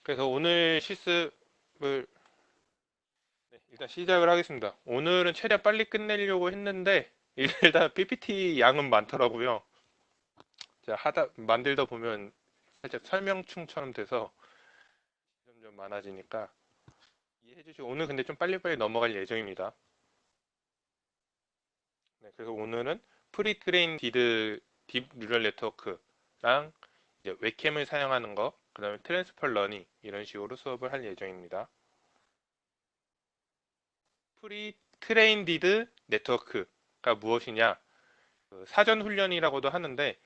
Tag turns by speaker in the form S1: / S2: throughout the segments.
S1: 그래서 오늘 실습을 일단 시작을 하겠습니다. 오늘은 최대한 빨리 끝내려고 했는데 일단 PPT 양은 많더라고요. 제가 만들다 보면 살짝 설명충처럼 돼서 점점 많아지니까 이해해 주시고 오늘 근데 좀 빨리빨리 넘어갈 예정입니다. 네, 그래서 오늘은 프리 트레인 딥 뉴럴 네트워크랑 이제 웹캠을 사용하는 거, 그다음에 트랜스퍼 러닝 이런 식으로 수업을 할 예정입니다. 프리 트레인디드 네트워크가 무엇이냐? 그 사전 훈련이라고도 하는데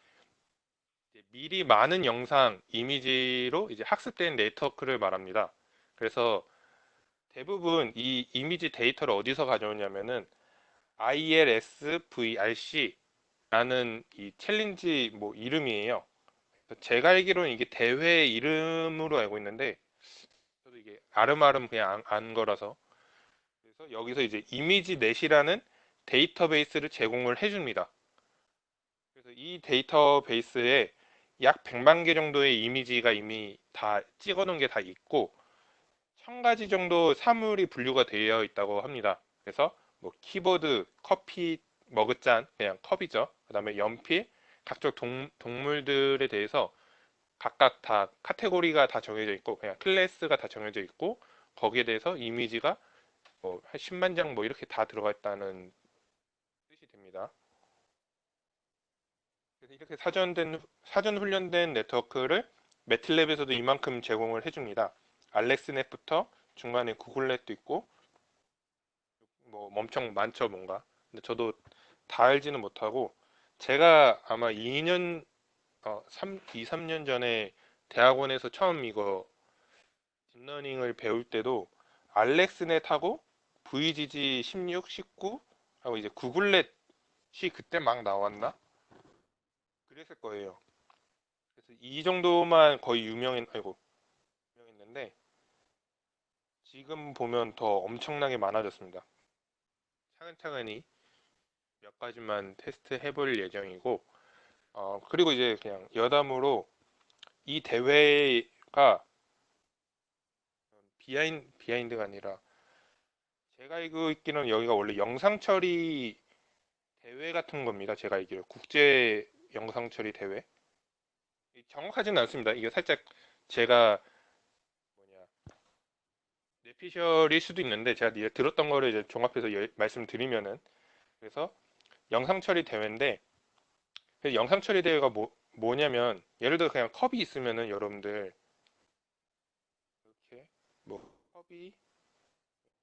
S1: 이제 미리 많은 영상, 이미지로 이제 학습된 네트워크를 말합니다. 그래서 대부분 이 이미지 데이터를 어디서 가져오냐면은 ILSVRC라는 이 챌린지 뭐 이름이에요. 제가 알기로는 이게 대회 이름으로 알고 있는데 저도 이게 아름아름 그냥 안 거라서 그래서 여기서 이제 이미지 넷이라는 데이터베이스를 제공을 해줍니다. 그래서 이 데이터베이스에 약 100만 개 정도의 이미지가 이미 다 찍어 놓은 게 다 있고 1000가지 정도 사물이 분류가 되어 있다고 합니다. 그래서 뭐 키보드, 커피, 머그잔, 그냥 컵이죠. 그다음에 연필, 각종 동물들에 대해서 각각 다 카테고리가 다 정해져 있고 그냥 클래스가 다 정해져 있고 거기에 대해서 이미지가 뭐한 10만 장 뭐 이렇게 다 들어가 있다는 뜻이 됩니다. 그래서 이렇게 사전 훈련된 네트워크를 매틀랩에서도 이만큼 제공을 해줍니다. 알렉스넷부터 중간에 구글넷도 있고 뭐 엄청 많죠 뭔가. 근데 저도 다 알지는 못하고 제가 아마 2, 3년 전에 대학원에서 처음 이거 딥러닝을 배울 때도 알렉스넷하고 VGG 16, 19 하고 이제 구글넷이 그때 막 나왔나? 그랬을 거예요. 그래서 이 정도만 거의 유명했는데 지금 보면 더 엄청나게 많아졌습니다. 차근차근히 몇 가지만 테스트 해볼 예정이고, 그리고 이제 그냥 여담으로 이 대회가 비하인드가 아니라 제가 알고 있기로는 여기가 원래 영상 처리 대회 같은 겁니다. 제가 알기로 국제 영상 처리 대회. 정확하지는 않습니다. 이게 살짝 제가 뭐냐 뇌피셜일 수도 있는데 제가 이제 들었던 거를 이제 종합해서 말씀드리면은 그래서 영상 처리 대회인데 그 영상 처리 대회가 뭐냐면 예를 들어 그냥 컵이 있으면은 여러분들 이렇게 뭐 컵이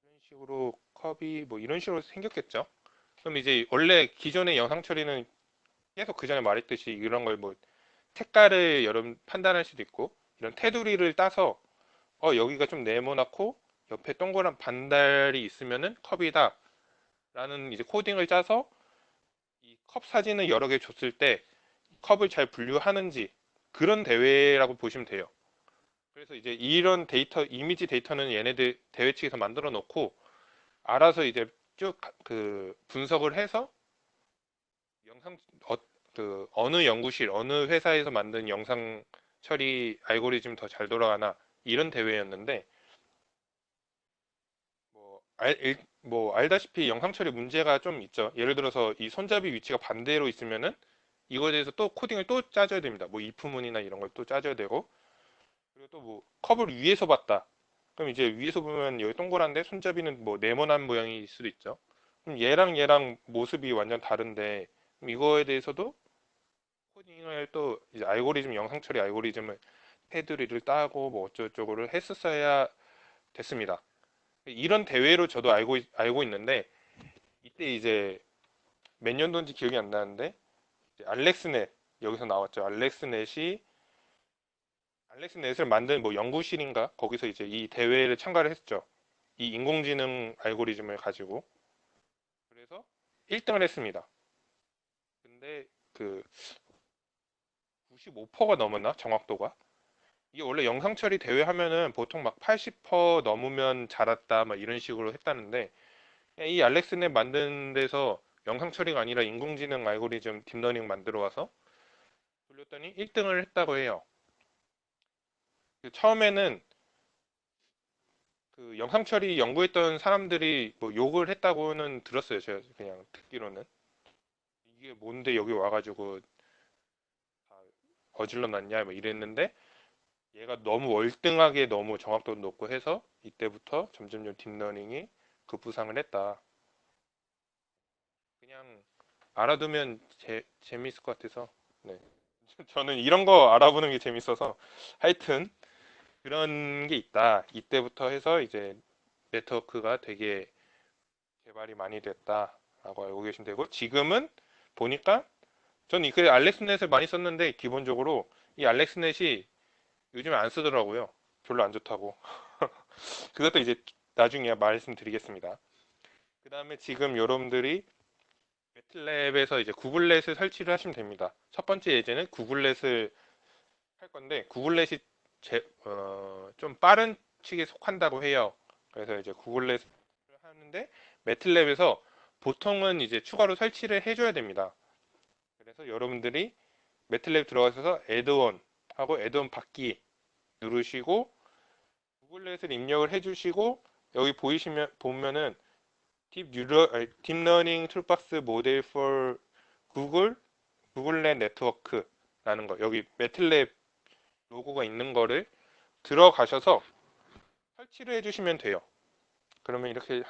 S1: 이런 식으로 컵이 뭐 이런 식으로 생겼겠죠. 그럼 이제 원래 기존의 영상 처리는 계속 그 전에 말했듯이 이런 걸 뭐 색깔을 여러분 판단할 수도 있고 이런 테두리를 따서 여기가 좀 네모나고 옆에 동그란 반달이 있으면은 컵이다 라는 이제 코딩을 짜서 이 컵 사진을 여러 개 줬을 때 컵을 잘 분류하는지 그런 대회라고 보시면 돼요. 그래서 이제 이런 이미지 데이터는 얘네들 대회 측에서 만들어 놓고 알아서 이제 쭉 그 분석을 해서 영상 어느 연구실, 어느 회사에서 만든 영상 처리 알고리즘 더 잘 돌아가나 이런 대회였는데 뭐 알다시피 영상 처리 문제가 좀 있죠. 예를 들어서 이 손잡이 위치가 반대로 있으면은 이거에 대해서 또 코딩을 또 짜줘야 됩니다. 뭐 if문이나 이런 걸 또 짜줘야 되고 그리고 또 뭐 컵을 위에서 봤다. 그럼 이제 위에서 보면 여기 동그란데 손잡이는 뭐 네모난 모양일 수도 있죠. 그럼 얘랑 모습이 완전 다른데 그럼 이거에 대해서도 코딩을 또 이제 영상 처리 알고리즘을 테두리를 따고 뭐 어쩌고저쩌고를 했었어야 됐습니다. 이런 대회로 저도 알고 있는데 이때 이제 몇 년도인지 기억이 안 나는데 이제 알렉스넷 여기서 나왔죠. 알렉스넷을 만든 뭐 연구실인가 거기서 이제 이 대회를 참가를 했죠. 이 인공지능 알고리즘을 가지고 그래서 1등을 했습니다. 근데 그 95%가 넘었나 정확도가? 이게 원래 영상 처리 대회 하면은 보통 막 80% 넘으면 잘했다 막 이런 식으로 했다는데 이 알렉스넷 만든 데서 영상 처리가 아니라 인공지능 알고리즘 딥러닝 만들어 와서 돌렸더니 1등을 했다고 해요. 처음에는 그 영상 처리 연구했던 사람들이 뭐 욕을 했다고는 들었어요. 제가 그냥 듣기로는. 이게 뭔데 여기 와가지고 다 어질러 놨냐 뭐 이랬는데 얘가 너무 월등하게 너무 정확도도 높고 해서 이때부터 점점점 딥러닝이 급부상을 했다. 그냥 알아두면 재밌을 것 같아서 네. 저는 이런 거 알아보는 게 재밌어서 하여튼 그런 게 있다. 이때부터 해서 이제 네트워크가 되게 개발이 많이 됐다라고 알고 계시면 되고 지금은 보니까 전 그 알렉스넷을 많이 썼는데 기본적으로 이 알렉스넷이 요즘에 안 쓰더라고요. 별로 안 좋다고. 그것도 이제 나중에 말씀드리겠습니다. 그 다음에 지금 여러분들이 매틀랩에서 이제 구글넷을 설치를 하시면 됩니다. 첫 번째 예제는 구글넷을 할 건데 구글넷이 좀 빠른 축에 속한다고 해요. 그래서 이제 구글넷을 하는데 매틀랩에서 보통은 이제 추가로 설치를 해줘야 됩니다. 그래서 여러분들이 매틀랩 들어가셔서 애드온 하고 애드온 받기 누르시고 구글넷을 입력을 해주시고 여기 보면은 딥러닝 툴박스 모델 for 구글넷 네트워크라는 거 여기 매틀랩 로고가 있는 거를 들어가셔서 설치를 해주시면 돼요. 그러면 이렇게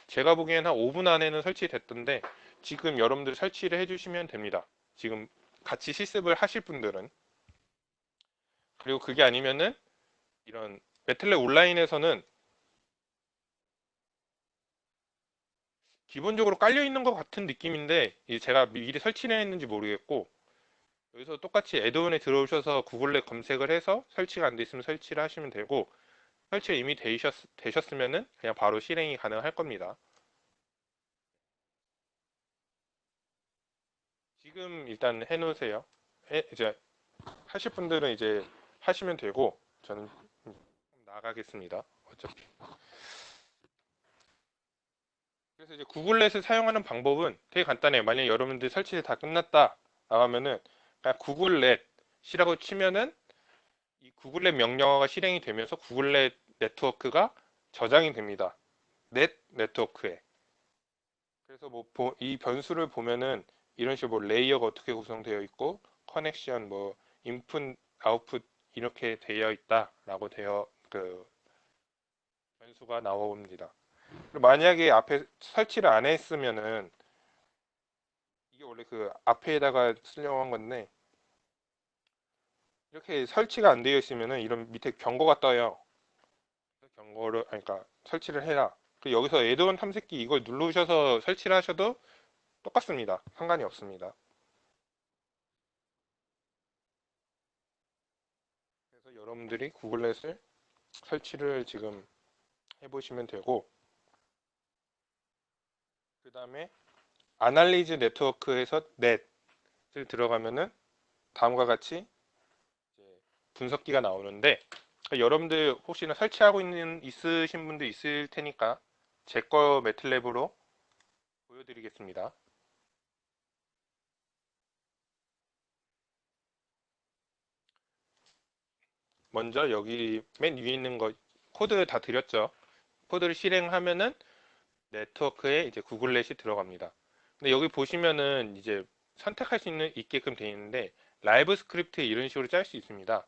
S1: 제가 보기엔 한 5분 안에는 설치됐던데 지금 여러분들 설치를 해주시면 됩니다. 지금 같이 실습을 하실 분들은 그리고 그게 아니면은 이런 매틀랩 온라인에서는 기본적으로 깔려 있는 것 같은 느낌인데 이제 제가 미리 설치를 했는지 모르겠고 여기서 똑같이 애드온에 들어오셔서 구글에 검색을 해서 설치가 안 돼 있으면 설치를 하시면 되고 설치가 이미 되셨으면은 그냥 바로 실행이 가능할 겁니다. 지금 일단 해놓으세요. 이제 하실 분들은 이제 하시면 되고 저는 나가겠습니다. 어차피. 그래서 이제 구글넷을 사용하는 방법은 되게 간단해요. 만약에 여러분들 설치 다 끝났다 나가면은 그냥 구글넷이라고 치면은 이 구글넷 명령어가 실행이 되면서 구글넷 네트워크가 저장이 됩니다. 넷 네트워크에. 그래서 뭐 이 변수를 보면은 이런 식으로 뭐 레이어가 어떻게 구성되어 있고 커넥션 뭐 인풋 아웃풋 이렇게 되어 있다라고 되어 그 변수가 나옵니다. 그리고 만약에 앞에 설치를 안 했으면은 이게 원래 그 앞에다가 쓰려고 한 건데 이렇게 설치가 안 되어 있으면은 이런 밑에 경고가 떠요. 경고를 그러니까 설치를 해라. 그 여기서 애드온 탐색기 이걸 누르셔서 설치를 하셔도 똑같습니다. 상관이 없습니다. 그래서 여러분들이 구글넷을 설치를 지금 해보시면 되고 그 다음에 아날리즈 네트워크에서 넷을 들어가면은 다음과 같이 이제 분석기가 나오는데 여러분들 혹시나 설치하고 있으신 분도 있을 테니까 제 거 매틀랩으로 보여드리겠습니다. 먼저 여기 맨 위에 있는 거 코드 다 드렸죠. 코드를 실행하면은 네트워크에 이제 구글넷이 들어갑니다. 근데 여기 보시면은 이제 선택할 수 있게끔 되어 있는데 라이브 스크립트 이런 식으로 짤 수 있습니다.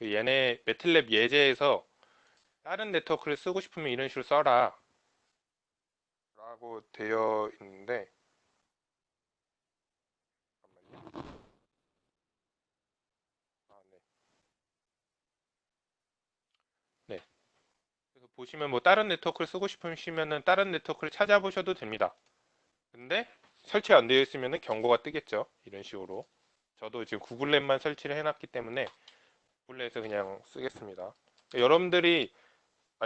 S1: 얘네 매틀랩 예제에서 다른 네트워크를 쓰고 싶으면 이런 식으로 써라 라고 되어 있는데 잠깐만요. 아, 네. 네. 그래서 보시면 뭐 다른 네트워크를 쓰고 싶으시면은 다른 네트워크를 찾아보셔도 됩니다. 근데 설치가 안 되어 있으면은 경고가 뜨겠죠. 이런 식으로. 저도 지금 구글넷만 설치를 해놨기 때문에 구글넷에서 그냥 쓰겠습니다. 여러분들이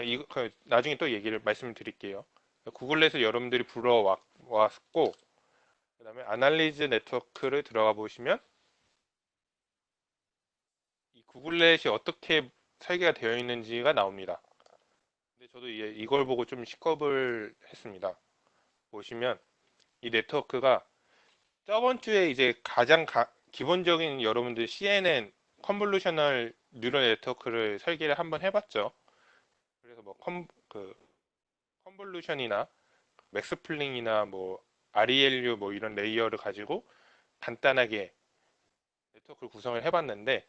S1: 이거 나중에 또 얘기를 말씀드릴게요. 구글넷을 여러분들이 불러왔고 그다음에 아날리즈 네트워크를 들어가 보시면 이 구글넷이 어떻게 설계가 되어 있는지가 나옵니다. 근데 저도 이걸 보고 좀 식겁을 했습니다. 보시면 이 네트워크가 저번 주에 이제 가장 기본적인 여러분들 CNN 컨볼루셔널 뉴럴 네트워크를 설계를 한번 해봤죠. 그래서 그래서 뭐 컨볼루션이나 맥스플링이나 뭐 ReLU 뭐 이런 레이어를 가지고 간단하게 네트워크를 구성을 해봤는데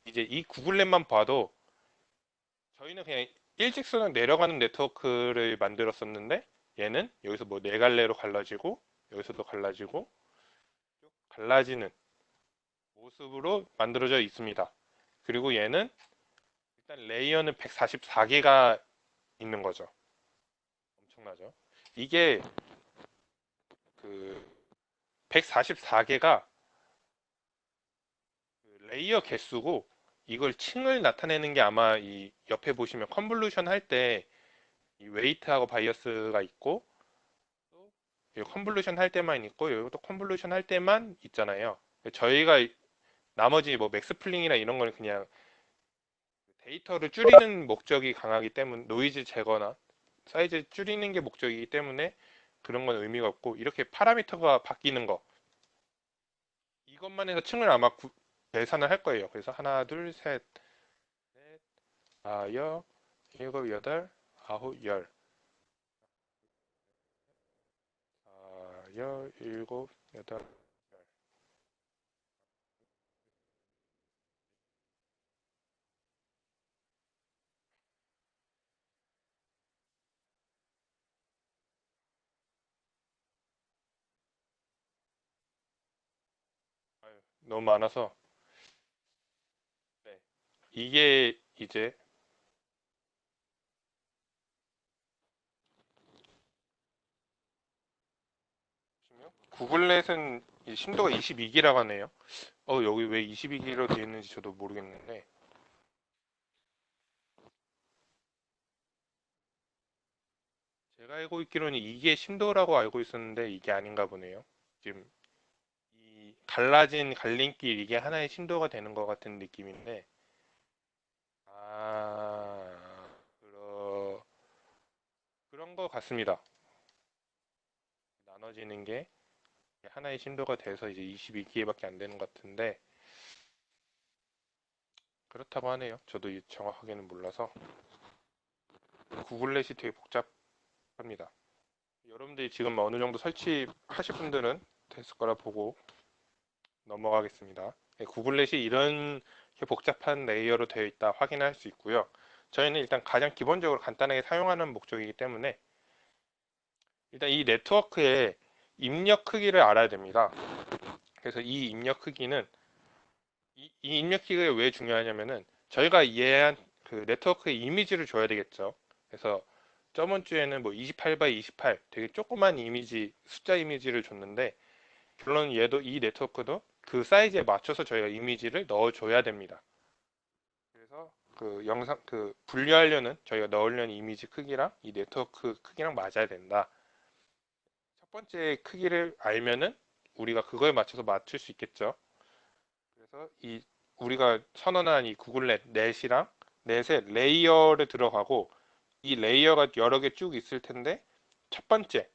S1: 이제 이 구글넷만 봐도 저희는 그냥 일직선으로 내려가는 네트워크를 만들었었는데 얘는 여기서 뭐 네 갈래로 갈라지고 여기서도 갈라지고 쭉 갈라지는 모습으로 만들어져 있습니다. 그리고 얘는 일단 레이어는 144개가 있는 거죠. 엄청나죠? 이게 그 144개가 레이어 개수고 이걸 층을 나타내는 게 아마 이 옆에 보시면 컨볼루션 할 때 이 웨이트하고 바이어스가 있고 또 컨볼루션 할 때만 있고 여기도 컨볼루션 할 때만 있잖아요. 저희가 나머지 뭐 맥스플링이나 이런 거는 그냥 데이터를 줄이는 목적이 강하기 때문에 노이즈 제거나 사이즈 줄이는 게 목적이기 때문에 그런 건 의미가 없고 이렇게 파라미터가 바뀌는 거 이것만 해서 층을 아마 계산을 할 거예요. 그래서 하나, 둘, 셋, 넷, 다섯, 일곱, 여덟, 아홉, 열, 일곱, 여덟. 너무 많아서 네. 이게 이제 구글넷은 심도가 22기라고 하네요. 여기 왜 22기로 되어 있는지 저도 모르겠는데 제가 알고 있기로는 이게 심도라고 알고 있었는데 이게 아닌가 보네요. 지금 이 갈라진 갈림길 이게 하나의 심도가 되는 것 같은 느낌인데 그러, 그런 것 같습니다. 나눠지는 게 하나의 심도가 돼서 이제 22기밖에 안 되는 것 같은데 그렇다고 하네요. 저도 정확하게는 몰라서 구글넷이 되게 복잡합니다. 여러분들이 지금 어느 정도 설치하실 분들은 됐을 거라 보고 넘어가겠습니다. 네, 구글넷이 이런 복잡한 레이어로 되어 있다 확인할 수 있고요. 저희는 일단 가장 기본적으로 간단하게 사용하는 목적이기 때문에 일단 이 네트워크의 입력 크기를 알아야 됩니다. 그래서 이 입력 크기는 이 입력 크기가 왜 중요하냐면은 저희가 얘한 그 네트워크의 이미지를 줘야 되겠죠. 그래서 저번 주에는 뭐 28 x 28 되게 조그만 이미지 숫자 이미지를 줬는데 물론 얘도 이 네트워크도 그 사이즈에 맞춰서 저희가 이미지를 넣어줘야 됩니다. 그래서 그 영상 그 분류하려는 저희가 넣으려는 이미지 크기랑 이 네트워크 크기랑 맞아야 된다. 첫 번째 크기를 알면은 우리가 그거에 맞춰서 맞출 수 있겠죠. 그래서 이 우리가 선언한 이 구글넷 넷이랑 넷의 레이어를 들어가고 이 레이어가 여러 개 쭉 있을 텐데 첫 번째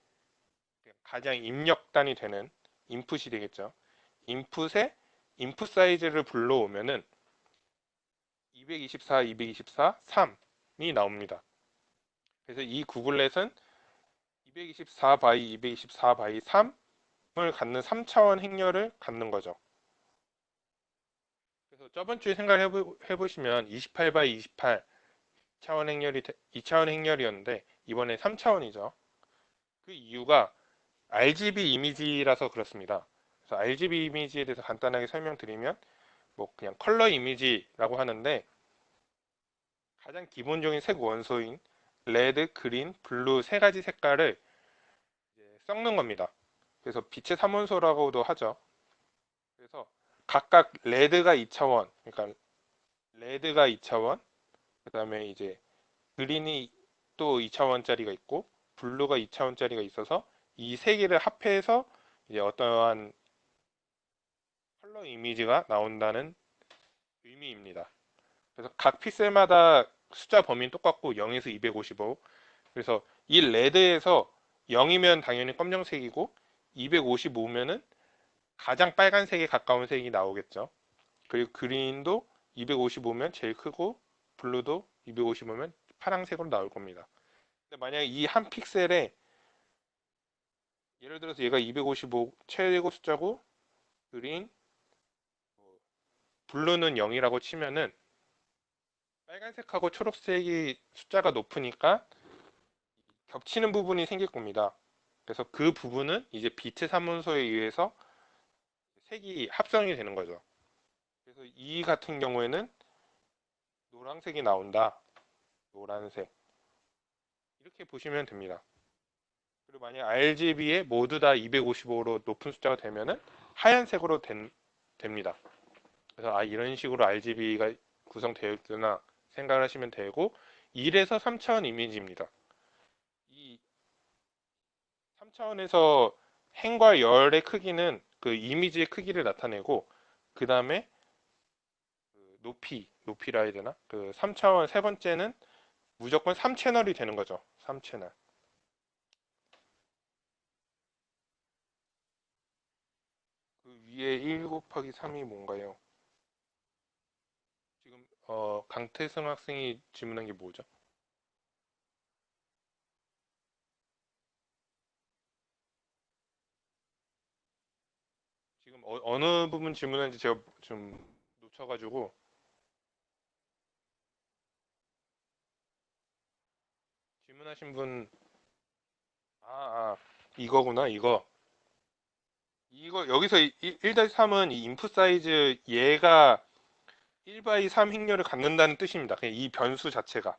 S1: 가장 입력단이 되는 인풋이 되겠죠. 인풋에 인풋 사이즈를 불러오면은 224, 224, 3이 나옵니다. 그래서 이 구글넷은 224 바이 224 바이 3을 갖는 3차원 행렬을 갖는 거죠. 그래서 저번 주에 생각을 해보시면 28 바이 28 차원 행렬이 2차원 행렬이었는데 이번에 3차원이죠. 그 이유가 RGB 이미지라서 그렇습니다. 그래서 RGB 이미지에 대해서 간단하게 설명드리면 뭐 그냥 컬러 이미지라고 하는데 가장 기본적인 색 원소인 레드, 그린, 블루 세 가지 색깔을 섞는 겁니다. 그래서 빛의 삼원소라고도 하죠. 그래서 각각 레드가 2차원, 그러니까 레드가 2차원, 그 다음에 이제 그린이 또 2차원짜리가 있고 블루가 2차원짜리가 있어서 이 세 개를 합해서 이제 어떠한 컬러 이미지가 나온다는 의미입니다. 그래서 각 픽셀마다 숫자 범위는 똑같고 0에서 255. 그래서 이 레드에서 0이면 당연히 검정색이고 255면은 가장 빨간색에 가까운 색이 나오겠죠. 그리고 그린도 255면 제일 크고 블루도 255면 파란색으로 나올 겁니다. 근데 만약에 이 한 픽셀에 예를 들어서 얘가 255 최고 숫자고 그린, 블루는 0이라고 치면은 빨간색하고 초록색이 숫자가 높으니까 겹치는 부분이 생길 겁니다. 그래서 그 부분은 이제 비트 사문서에 의해서 색이 합성이 되는 거죠. 그래서 이 같은 경우에는 노란색이 나온다. 노란색. 이렇게 보시면 됩니다. 그리고 만약 RGB에 모두 다 255로 높은 숫자가 되면은 하얀색으로 됩니다. 그래서 이런 식으로 RGB가 구성되어 있구나 생각을 하시면 되고 1에서 3차원 이미지입니다. 이 3차원에서 행과 열의 크기는 그 이미지의 크기를 나타내고 그 다음에 높이라 해야 되나? 그 3차원 세 번째는 무조건 3채널이 되는 거죠. 3채널. 그 위에 1 곱하기 3이 뭔가요? 지금 강태승 학생이 질문한 게 뭐죠? 지금 어느 부분 질문했는지 제가 좀 놓쳐가지고 질문하신 분 이거구나 이거 여기서 1-3은 이 인풋 사이즈 얘가 1/3 행렬을 갖는다는 뜻입니다. 그냥 이 변수 자체가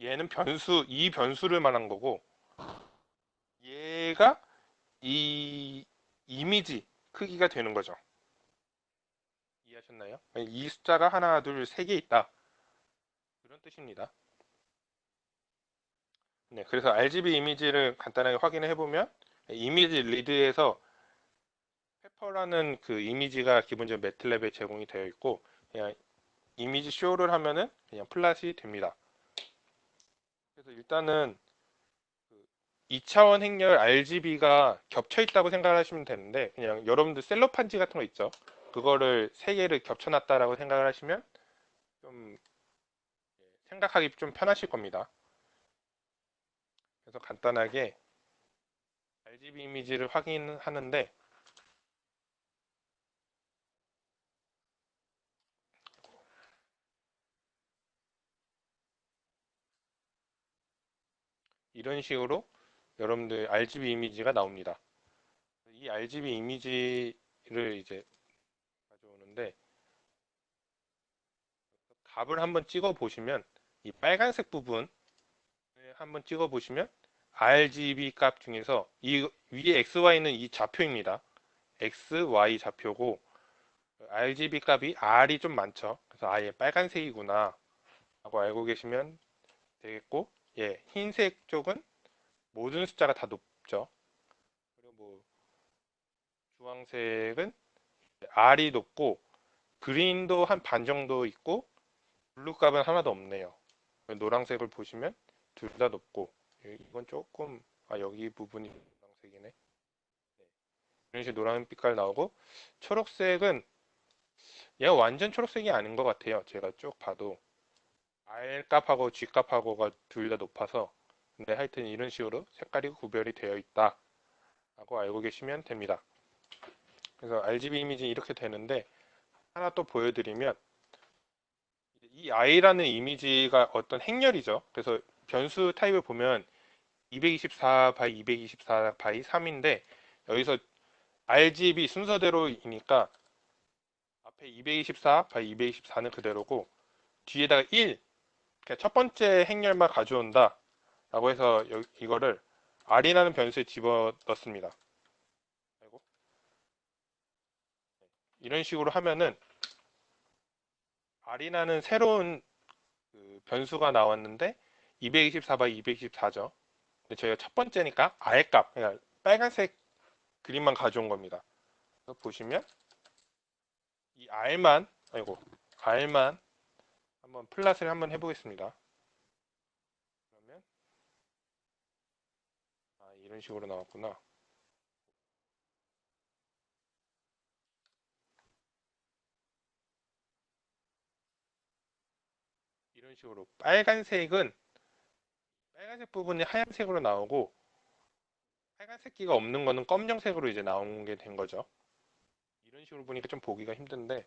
S1: 얘는 이 변수를 말한 거고 얘가 이 이미지 크기가 되는 거죠. 이해하셨나요? 이 숫자가 하나, 둘, 세 개 있다. 그런 뜻입니다. 네, 그래서 RGB 이미지를 간단하게 확인해 보면 이미지 리드에서 페퍼라는 그 이미지가 기본적으로 매틀랩에 제공이 되어 있고 그냥 이미지 쇼를 하면은 그냥 플랫이 됩니다. 그래서 일단은 2차원 행렬 RGB가 겹쳐 있다고 생각하시면 되는데 그냥 여러분들 셀로판지 같은 거 있죠? 그거를 세 개를 겹쳐놨다라고 생각을 하시면 좀 생각하기 좀 편하실 겁니다. 그래서 간단하게 RGB 이미지를 확인하는데 이런 식으로 여러분들 RGB 이미지가 나옵니다. 이 RGB 이미지를 이제 가져오는데 값을 한번 찍어 보시면 이 빨간색 부분을 한번 찍어 보시면 RGB 값 중에서 이 위에 XY는 이 좌표입니다. X, Y 좌표고 RGB 값이 R이 좀 많죠. 그래서 아예 빨간색이구나 라고 알고 계시면 되겠고 예, 흰색 쪽은 모든 숫자가 다 높죠. 그리고 뭐 주황색은 R이 높고 그린도 한 반 정도 있고 블루 값은 하나도 없네요. 노란색을 보시면 둘 다 높고 이건 조금 여기 부분이 노란색이네. 네. 이런 식으로 노란 빛깔 나오고 초록색은 얘가 완전 초록색이 아닌 것 같아요. 제가 쭉 봐도 R 값하고 G 값하고가 둘 다 높아서 근데 하여튼 이런 식으로 색깔이 구별이 되어 있다 라고 알고 계시면 됩니다. 그래서 RGB 이미지 이렇게 되는데 하나 또 보여드리면 이 I라는 이미지가 어떤 행렬이죠. 그래서 변수 타입을 보면 224 바이 224 바이 3인데 여기서 RGB 순서대로이니까 앞에 224 바이 224는 그대로고 뒤에다가 1, 그러니까 첫 번째 행렬만 가져온다 라고 해서 이거를 R이라는 변수에 집어 넣습니다. 이런 식으로 하면은 R이라는 새로운 그 변수가 나왔는데 224 바이 224죠. 근데 저희가 첫 번째니까 R 값, 그러니까 빨간색 그림만 가져온 겁니다. 그래서 보시면 이 R만 한번 플랫을 한번 해보겠습니다. 그러면 이런 식으로 나왔구나. 이런 식으로 빨간색은 빨간색 부분이 하얀색으로 나오고 빨간색 끼가 없는 거는 검정색으로 이제 나온 게 된 거죠. 이런 식으로 보니까 좀 보기가 힘든데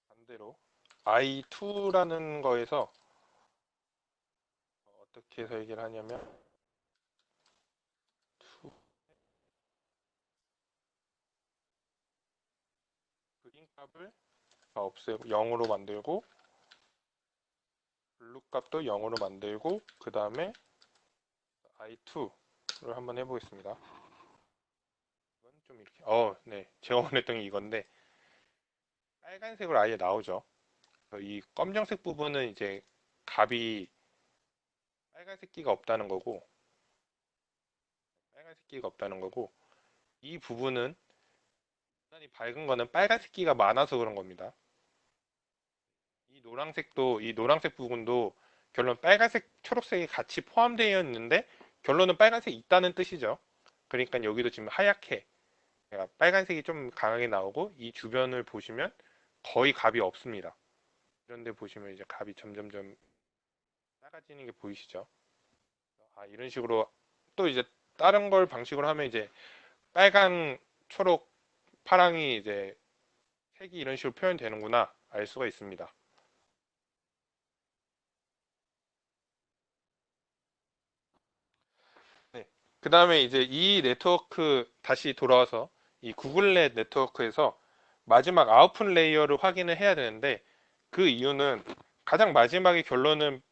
S1: 반대로 i2라는 거에서 어떻게 해서 얘기를 하냐면 그린 값을 없애고 0으로 만들고 블루 값도 0으로 만들고 그 다음에 i2를 한번 해보겠습니다. 이건 좀 이렇게 네, 제가 원했던 게 이건데 빨간색으로 아예 나오죠. 이 검정색 부분은 이제 값이 빨간색 끼가 없다는 거고 빨간색 끼가 없다는 거고 이 부분은 유난히 밝은 거는 빨간색 끼가 많아서 그런 겁니다. 이 노란색 부분도 결론 빨간색, 초록색이 같이 포함되어 있는데 결론은 빨간색이 있다는 뜻이죠. 그러니까 여기도 지금 하얗게 빨간색이 좀 강하게 나오고 이 주변을 보시면 거의 값이 없습니다. 이런데 보시면 이제 값이 점점점 작아지는 게 보이시죠? 이런 식으로 또 이제 다른 걸 방식으로 하면 이제 빨강, 초록, 파랑이 이제 색이 이런 식으로 표현되는구나 알 수가 있습니다. 네. 그 다음에 이제 이 네트워크 다시 돌아와서 이 구글넷 네트워크에서 마지막 아웃풋 레이어를 확인을 해야 되는데 그 이유는 가장 마지막의 결론은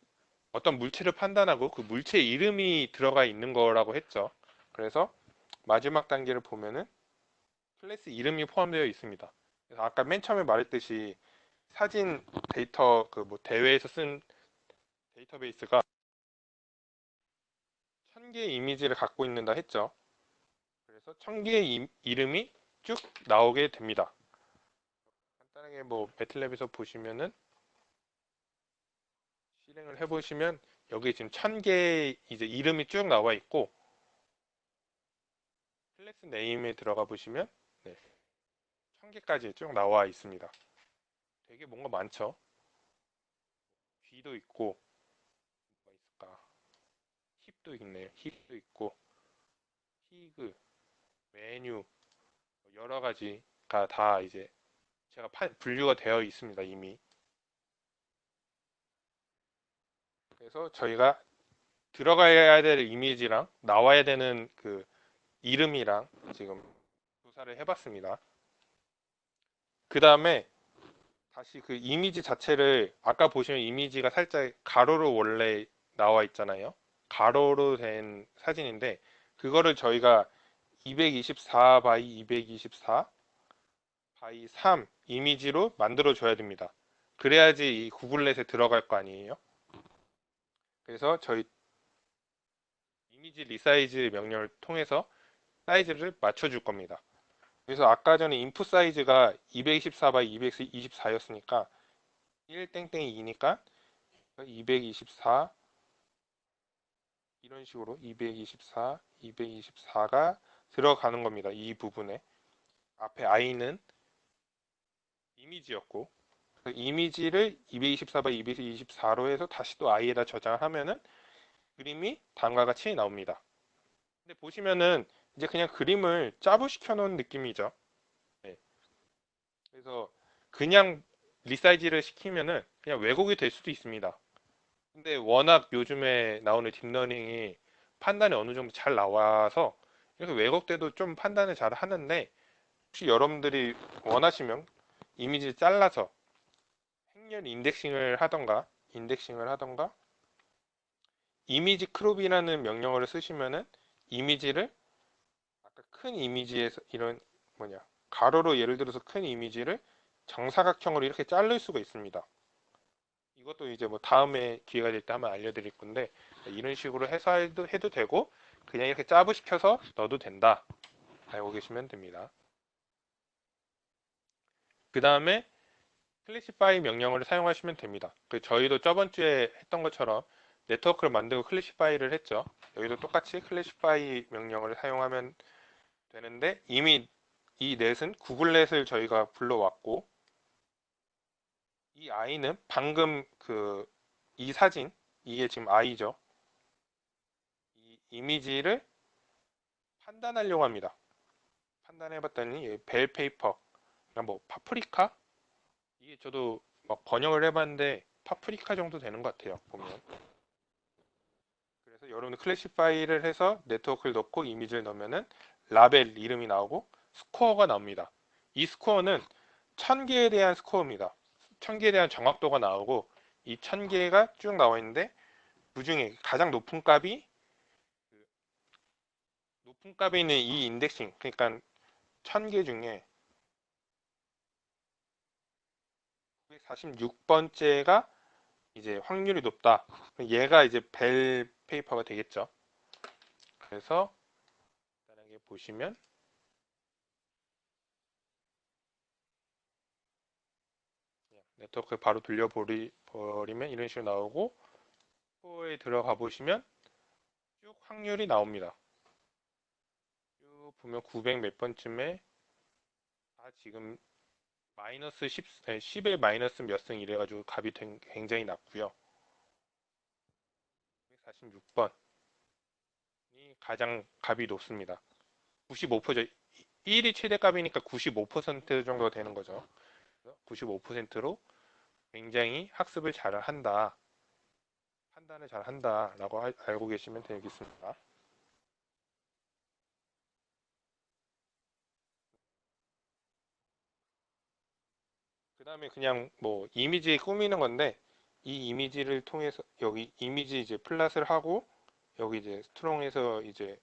S1: 어떤 물체를 판단하고 그 물체 이름이 들어가 있는 거라고 했죠. 그래서 마지막 단계를 보면은 클래스 이름이 포함되어 있습니다. 그래서 아까 맨 처음에 말했듯이 사진 데이터 그 뭐 대회에서 쓴 데이터베이스가 1000개의 이미지를 갖고 있는다 했죠. 그래서 1000개의 이름이 쭉 나오게 됩니다. 간단하게 뭐 매틀랩에서 보시면은 실행을 해보시면 여기 지금 1000개의 이제 이름이 쭉 나와 있고 클래스 네임에 들어가 보시면 네, 1000개까지 쭉 나와 있습니다. 되게 뭔가 많죠? 귀도 있고 뭐가 있을까? 힙도 있네요. 힙도 있고 히그, 메뉴 여러 가지가 다 이제 제가 분류가 되어 있습니다. 이미. 그래서 저희가 들어가야 될 이미지랑 나와야 되는 그 이름이랑 지금 조사를 해봤습니다. 그 다음에 다시 그 이미지 자체를 아까 보시면 이미지가 살짝 가로로 원래 나와 있잖아요. 가로로 된 사진인데 그거를 저희가 224 바이 224 바이 3 이미지로 만들어 줘야 됩니다. 그래야지 이 구글넷에 들어갈 거 아니에요. 그래서 저희 이미지 리사이즈 명령을 통해서 사이즈를 맞춰줄 겁니다. 그래서 아까 전에 인풋 사이즈가 224 바이 224였으니까 1땡땡2니까 224 이런 식으로 224, 224가 들어가는 겁니다. 이 부분에 앞에 i는 이미지였고 그 이미지를 224 바이 224로 해서 다시 또 i에다 저장을 하면은 그림이 다음과 같이 나옵니다. 근데 보시면은 이제 그냥 그림을 짜부시켜 놓은 느낌이죠. 네. 그래서 그냥 리사이즈를 시키면은 그냥 왜곡이 될 수도 있습니다. 근데 워낙 요즘에 나오는 딥러닝이 판단이 어느 정도 잘 나와서 이렇게 왜곡돼도 좀 판단을 잘 하는데 혹시 여러분들이 원하시면 이미지를 잘라서 행렬 인덱싱을 하던가 이미지 크롭이라는 명령어를 쓰시면은 이미지를 아까 큰 이미지에서 이런 뭐냐 가로로 예를 들어서 큰 이미지를 정사각형으로 이렇게 자를 수가 있습니다. 이것도 이제 뭐 다음에 기회가 될 때 한번 알려드릴 건데 이런 식으로 해서 해도 되고 그냥 이렇게 짜부시켜서 넣어도 된다. 알고 계시면 됩니다. 그 다음에 클래시파이 명령어를 사용하시면 됩니다. 저희도 저번 주에 했던 것처럼 네트워크를 만들고 클래시파이를 했죠. 여기도 똑같이 클래시파이 명령어를 사용하면 되는데 이미 이 넷은 구글넷을 저희가 불러왔고 이 i는 방금 이 사진, 이게 지금 i죠. 이 이미지를 판단하려고 합니다. 판단해봤더니 벨 페이퍼, 그러니까 뭐 파프리카? 이게 저도 막 번역을 해봤는데 파프리카 정도 되는 것 같아요. 보면. 그래서 여러분들 클래식 파일을 해서 네트워크를 넣고 이미지를 넣으면은 라벨 이름이 나오고 스코어가 나옵니다. 이 스코어는 1000개에 대한 스코어입니다. 1000개에 대한 정확도가 나오고 이 1000개가 쭉 나와 있는데 그중에 가장 높은 값에 있는 이 인덱싱, 그러니까 1000개 중에 946번째가 이제 확률이 높다. 얘가 이제 벨 페이퍼가 되겠죠. 그래서 간단하게 보시면 네트워크 바로 돌려버리면 이런 식으로 나오고 스코어에 들어가 보시면 쭉 확률이 나옵니다. 쭉 보면 900 몇 번쯤에 지금 마이너스 10에 마이너스 몇 승 이래가지고 값이 굉장히 낮고요. 946번이 가장 값이 높습니다. 95%죠. 1이 최대값이니까 95% 정도 되는 거죠. 95%로 굉장히 학습을 잘 한다, 판단을 잘 한다라고 알고 계시면 되겠습니다. 그 다음에 그냥 뭐 이미지 꾸미는 건데 이 이미지를 통해서 여기 이미지 이제 플랫을 하고 여기 이제 스트롱에서 이제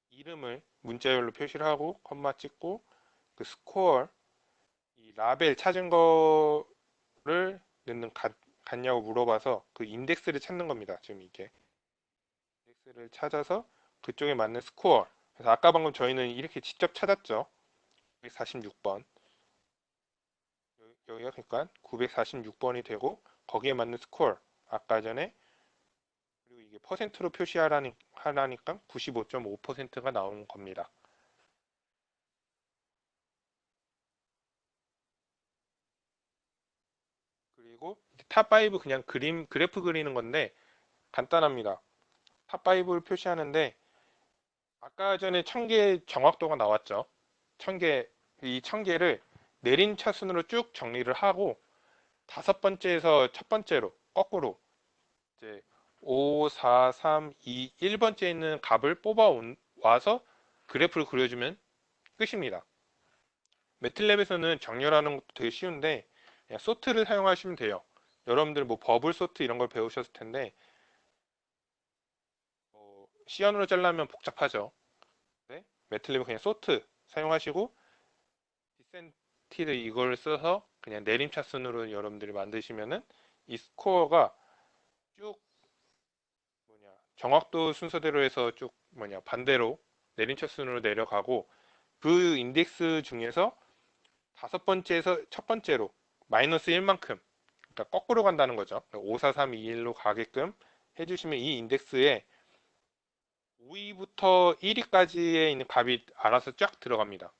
S1: 이름을 문자열로 표시를 하고 컴마 찍고 그 스코어 이 라벨 찾은 거를 넣는 같냐고 물어봐서 그 인덱스를 찾는 겁니다. 지금 이게 인덱스를 찾아서 그쪽에 맞는 스코어. 그래서 아까 방금 저희는 이렇게 직접 찾았죠. 946번. 여기가 그러니까 946번이 되고 거기에 맞는 스코어. 아까 전에 그리고 이게 퍼센트로 하라니까 95.5%가 나오는 겁니다. 그리고 탑5 그냥 그래프 그리는 건데 간단합니다. 탑5를 표시하는데 아까 전에 1000개 정확도가 나왔죠. 1000개, 이 1000개를 내린 차순으로 쭉 정리를 하고 다섯 번째에서 첫 번째로 거꾸로 이제 5, 4, 3, 2, 1번째에 있는 값을 뽑아 와서 그래프를 그려주면 끝입니다. 매틀랩에서는 정렬하는 것도 되게 쉬운데 그냥 소트를 사용하시면 돼요. 여러분들 뭐 버블 소트 이런 걸 배우셨을 텐데 C언으로 잘라면 복잡하죠. 네? 매틀립은 그냥 소트 사용하시고 디센티드 이걸 써서 그냥 내림차순으로 여러분들이 만드시면은 이 스코어가 쭉 정확도 순서대로 해서 쭉 반대로 내림차순으로 내려가고 그 인덱스 중에서 다섯 번째에서 첫 번째로 마이너스 1만큼 그러니까 거꾸로 간다는 거죠. 5, 4, 3, 2, 1로 가게끔 해주시면 이 인덱스에 5위부터 1위까지에 있는 값이 알아서 쫙 들어갑니다.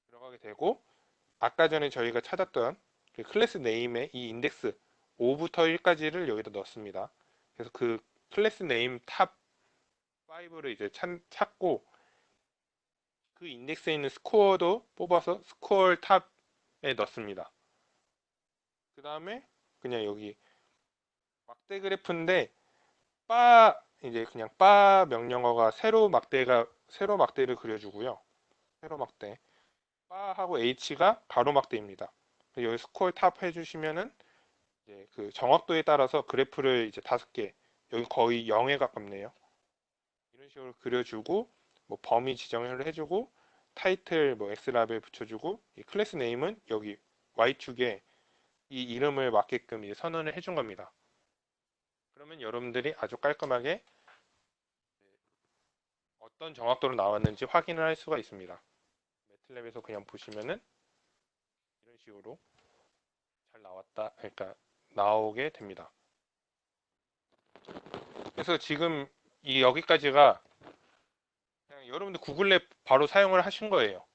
S1: 들어가게 되고 아까 전에 저희가 찾았던 그 클래스 네임의 이 인덱스 5부터 1까지를 여기다 넣습니다. 그래서 그 클래스 네임 탑 5를 이제 찾고 그 인덱스에 있는 스코어도 뽑아서 스코어 탑에 넣습니다. 그 다음에 그냥 여기 막대 그래프인데 이제 그냥 바 명령어가 세로 막대를 그려주고요. 세로 막대. 바하고 H가 가로막대입니다. 여기 스코어 탑 해주시면은 이제 그 정확도에 따라서 그래프를 이제 5개, 여기 거의 0에 가깝네요. 이런 식으로 그려주고 뭐 범위 지정을 해주고 타이틀 뭐 X라벨 붙여주고 이 클래스 네임은 여기 Y축에 이 이름을 맞게끔 이제 선언을 해준 겁니다. 그러면 여러분들이 아주 깔끔하게 어떤 정확도로 나왔는지 확인을 할 수가 있습니다. 매틀랩에서 그냥 보시면은 이런 식으로 잘 나왔다, 그러니까 나오게 됩니다. 그래서 지금 이 여기까지가 그냥 여러분들 구글랩 바로 사용을 하신 거예요.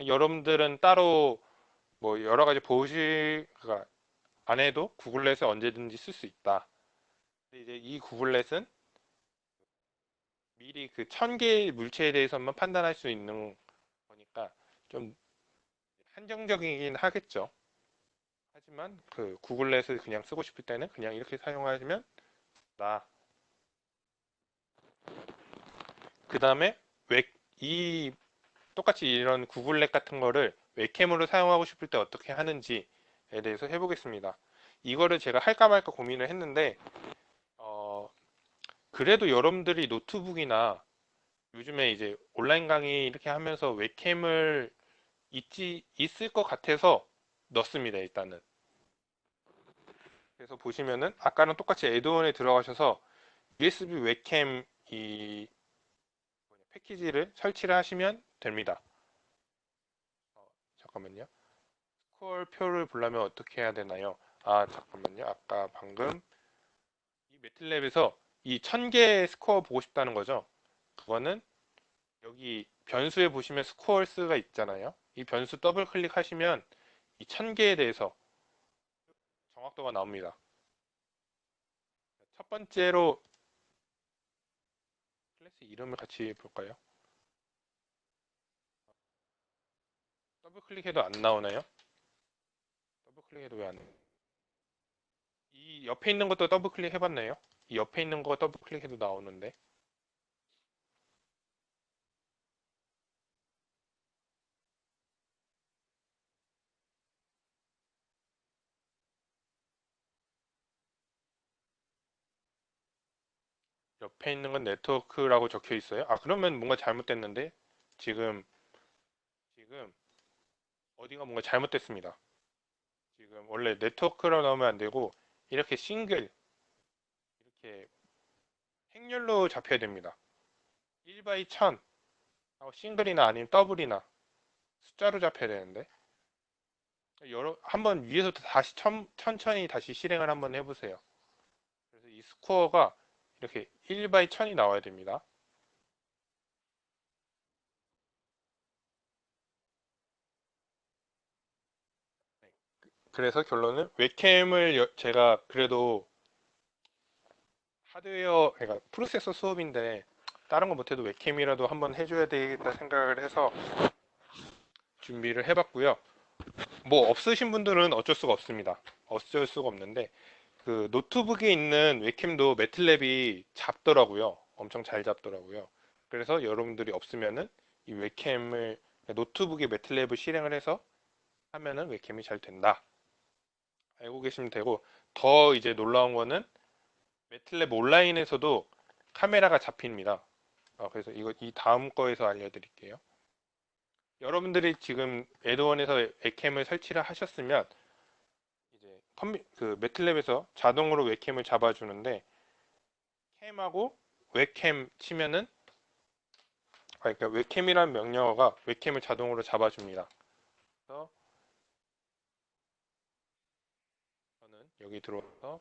S1: 여러분들은 따로 뭐 여러 가지 그러니까 안 해도 구글렛을 언제든지 쓸 수 있다. 근데 이제 이 구글렛은 미리 그 1000개의 물체에 대해서만 판단할 수 있는 거니까 좀 한정적이긴 하겠죠. 하지만 그 구글렛을 그냥 쓰고 싶을 때는 그냥 이렇게 사용하시면 나. 그 다음에 이 똑같이 이런 구글렛 같은 거를 웹캠으로 사용하고 싶을 때 어떻게 하는지에 대해서 해보겠습니다. 이거를 제가 할까 말까 고민을 했는데 어, 그래도 여러분들이 노트북이나 요즘에 이제 온라인 강의 이렇게 하면서 웹캠을 있을 것 같아서 넣습니다, 일단은. 그래서 보시면은 아까랑 똑같이 애드온에 들어가셔서 USB 웹캠 이 패키지를 설치를 하시면 됩니다. 잠깐만요. 스코어 표를 보려면 어떻게 해야 되나요? 아, 잠깐만요. 아까 방금 이 매틀랩에서 이 1000개의 스코어 보고 싶다는 거죠. 그거는 여기 변수에 보시면 스코어스가 있잖아요. 이 변수 더블 클릭하시면 이 1000개에 대해서 정확도가 나옵니다. 첫 번째로 클래스 이름을 같이 볼까요? 더블 클릭해도 안 나오나요? 더블 클릭해도 왜 안 나요? 이 옆에 있는 것도 더블 클릭 해봤나요? 이 옆에 있는 거 더블 클릭해도 나오는데 옆에 있는 건 네트워크라고 적혀 있어요. 아, 그러면 뭔가 잘못됐는데 지금 지금 어디가 뭔가 잘못됐습니다. 지금 원래 네트워크로 나오면 안 되고 이렇게 싱글 이렇게 행렬로 잡혀야 됩니다. 1 바이 1000 하고 싱글이나 아니면 더블이나 숫자로 잡혀야 되는데 한번 위에서부터 다시 천천히 다시 실행을 한번 해보세요. 그래서 이 스코어가 이렇게 1 바이 1000이 나와야 됩니다. 그래서 결론은 웹캠을 제가 그래도 하드웨어 그러니까 프로세서 수업인데 다른 거 못해도 웹캠이라도 한번 해줘야 되겠다 생각을 해서 준비를 해봤고요. 뭐 없으신 분들은 어쩔 수가 없습니다. 어쩔 수가 없는데 그 노트북에 있는 웹캠도 매틀랩이 잡더라고요. 엄청 잘 잡더라고요. 그래서 여러분들이 없으면은 이 웹캠을 노트북에 매틀랩을 실행을 해서 하면은 웹캠이 잘 된다. 알고 계시면 되고 더 이제 놀라운 거는 매틀랩 온라인에서도 카메라가 잡힙니다. 그래서 이 다음 거에서 알려드릴게요. 여러분들이 지금 애드원에서 웹캠을 설치를 하셨으면 이제 그 매틀랩에서 자동으로 웹캠을 잡아주는데 캠하고 웹캠 치면은 그러니까 웹캠이라는 명령어가 웹캠을 자동으로 잡아줍니다. 그래서 저는 여기 들어와서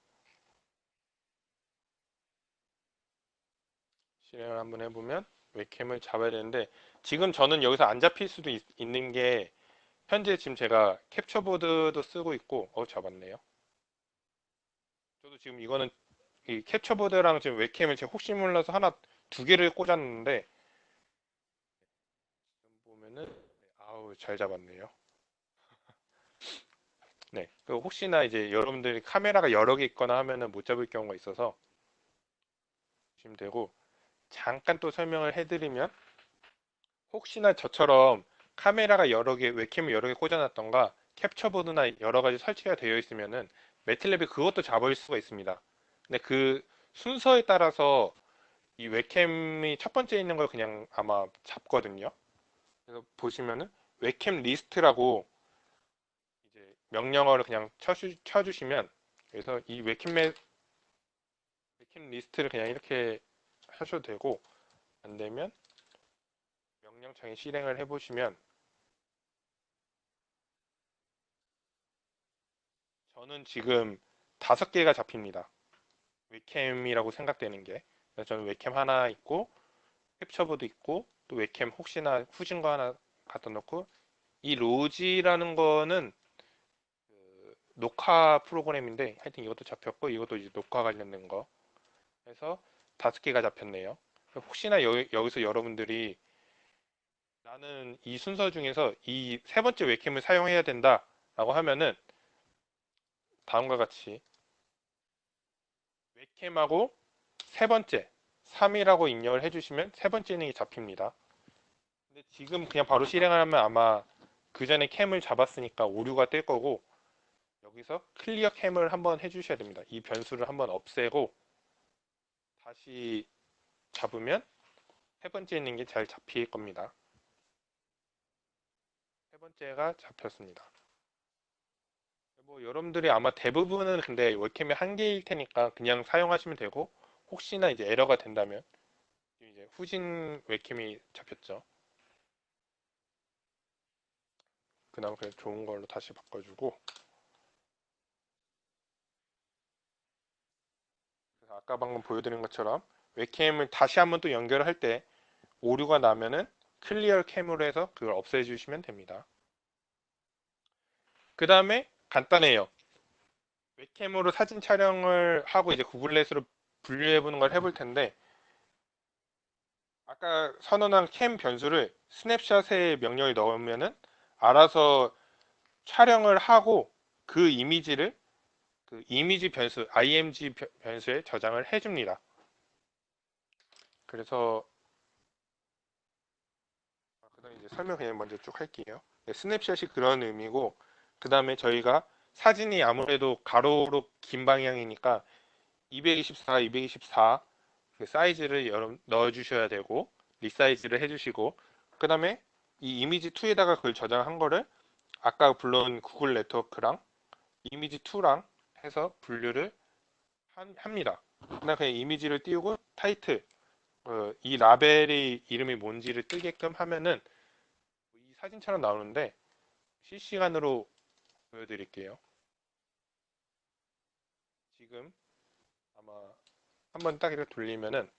S1: 실행을 한번 해보면 웹캠을 잡아야 되는데 지금 저는 여기서 안 잡힐 수도 있는 게 현재 지금 제가 캡처보드도 쓰고 있고 잡았네요. 저도 지금 이거는 이 캡처보드랑 지금 웹캠을 제가 혹시 몰라서 하나 두 개를 꽂았는데 보면은 아우 잘 잡았네요. 네. 그 혹시나 이제 여러분들이 카메라가 여러 개 있거나 하면은 못 잡을 경우가 있어서 보시면 되고 잠깐 또 설명을 해드리면 혹시나 저처럼 카메라가 여러 개, 웹캠을 여러 개 꽂아놨던가 캡처보드나 여러 가지 설치가 되어 있으면은 매틀랩이 그것도 잡을 수가 있습니다. 근데 그 순서에 따라서 이 웹캠이 첫 번째 있는 걸 그냥 아마 잡거든요. 그래서 보시면은 웹캠 리스트라고 이제 명령어를 그냥 쳐주시면 그래서 이 웹캠 리스트를 그냥 이렇게 하셔도 되고 안 되면 명령창에 실행을 해보시면 저는 지금 5개가 잡힙니다. 웹캠이라고 생각되는 게. 그래서 저는 웹캠 하나 있고 캡처보드 있고 또 웹캠 혹시나 후진 거 하나 갖다 놓고 이 로지라는 거는 녹화 프로그램인데 하여튼 이것도 잡혔고 이것도 이제 녹화 관련된 거 해서 5개가 잡혔네요. 혹시나 여기서 여러분들이 나는 이 순서 중에서 이 세 번째 웹캠을 사용해야 된다라고 하면은 다음과 같이 웹캠하고 세 번째 3이라고 입력을 해주시면 세 번째 있는 게 잡힙니다. 근데 지금 그냥 바로 실행을 하면 아마 그 전에 캠을 잡았으니까 오류가 뜰 거고 여기서 클리어 캠을 한번 해주셔야 됩니다. 이 변수를 한번 없애고 다시 잡으면 세 번째 있는 게 잘 잡힐 겁니다. 세 번째가 잡혔습니다. 뭐 여러분들이 아마 대부분은 근데 웹캠이 한 개일 테니까 그냥 사용하시면 되고 혹시나 이제 에러가 된다면 이제 후진 웹캠이 잡혔죠. 그나마 그냥 좋은 걸로 다시 바꿔주고 그래서 아까 방금 보여드린 것처럼 웹캠을 다시 한번 또 연결을 할 때 오류가 나면은 클리어 캠으로 해서 그걸 없애주시면 됩니다. 그 다음에 간단해요. 웹캠으로 사진 촬영을 하고 이제 구글넷으로 분류해보는 걸 해볼 텐데 아까 선언한 캠 변수를 스냅샷의 명령을 넣으면은 알아서 촬영을 하고 그 이미지를 그 이미지 변수 img 변수에 저장을 해줍니다. 그래서 그다음 이제 설명 그냥 먼저 쭉 할게요. 네, 스냅샷이 그런 의미고 그 다음에 저희가 사진이 아무래도 가로로 긴 방향이니까 224, 224 그 사이즈를 넣어주셔야 되고 리사이즈를 해주시고 그 다음에 이 이미지 2에다가 그걸 저장한 거를 아까 불러온 구글 네트워크랑 이미지 2랑 해서 분류를 합니다. 그다음 그냥 이미지를 띄우고 타이틀 이 라벨의 이름이 뭔지를 뜨게끔 하면은 이 사진처럼 나오는데 실시간으로 보여드릴게요. 지금 아마 한번 딱 이렇게 돌리면은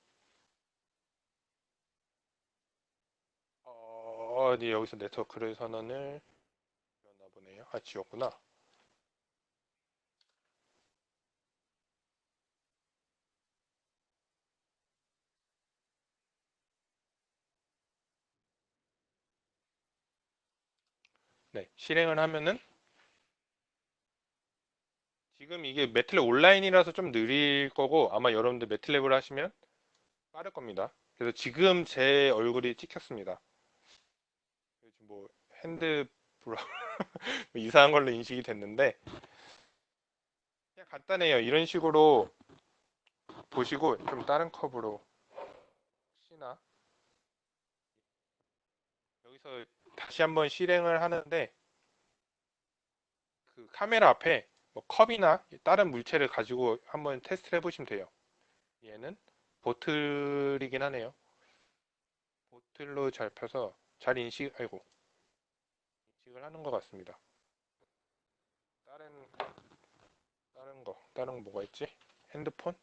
S1: 네, 여기서 네트워크를 선언을 지웠나 보네요. 아, 지웠구나. 네, 실행을 하면은 지금 이게 매틀랩 온라인이라서 좀 느릴 거고 아마 여러분들 매틀랩을 하시면 빠를 겁니다. 그래서 지금 제 얼굴이 찍혔습니다. 요즘 뭐 핸드 브라 뭐 이상한 걸로 인식이 됐는데 그냥 간단해요. 이런 식으로 보시고 좀 다른 컵으로 혹시나 여기서 다시 한번 실행을 하는데 그 카메라 앞에 뭐 컵이나 다른 물체를 가지고 한번 테스트를 해보시면 돼요. 얘는 보틀이긴 하네요. 보틀로 잘 펴서 잘 인식을 하는 것 같습니다. 다른 거 뭐가 있지? 핸드폰?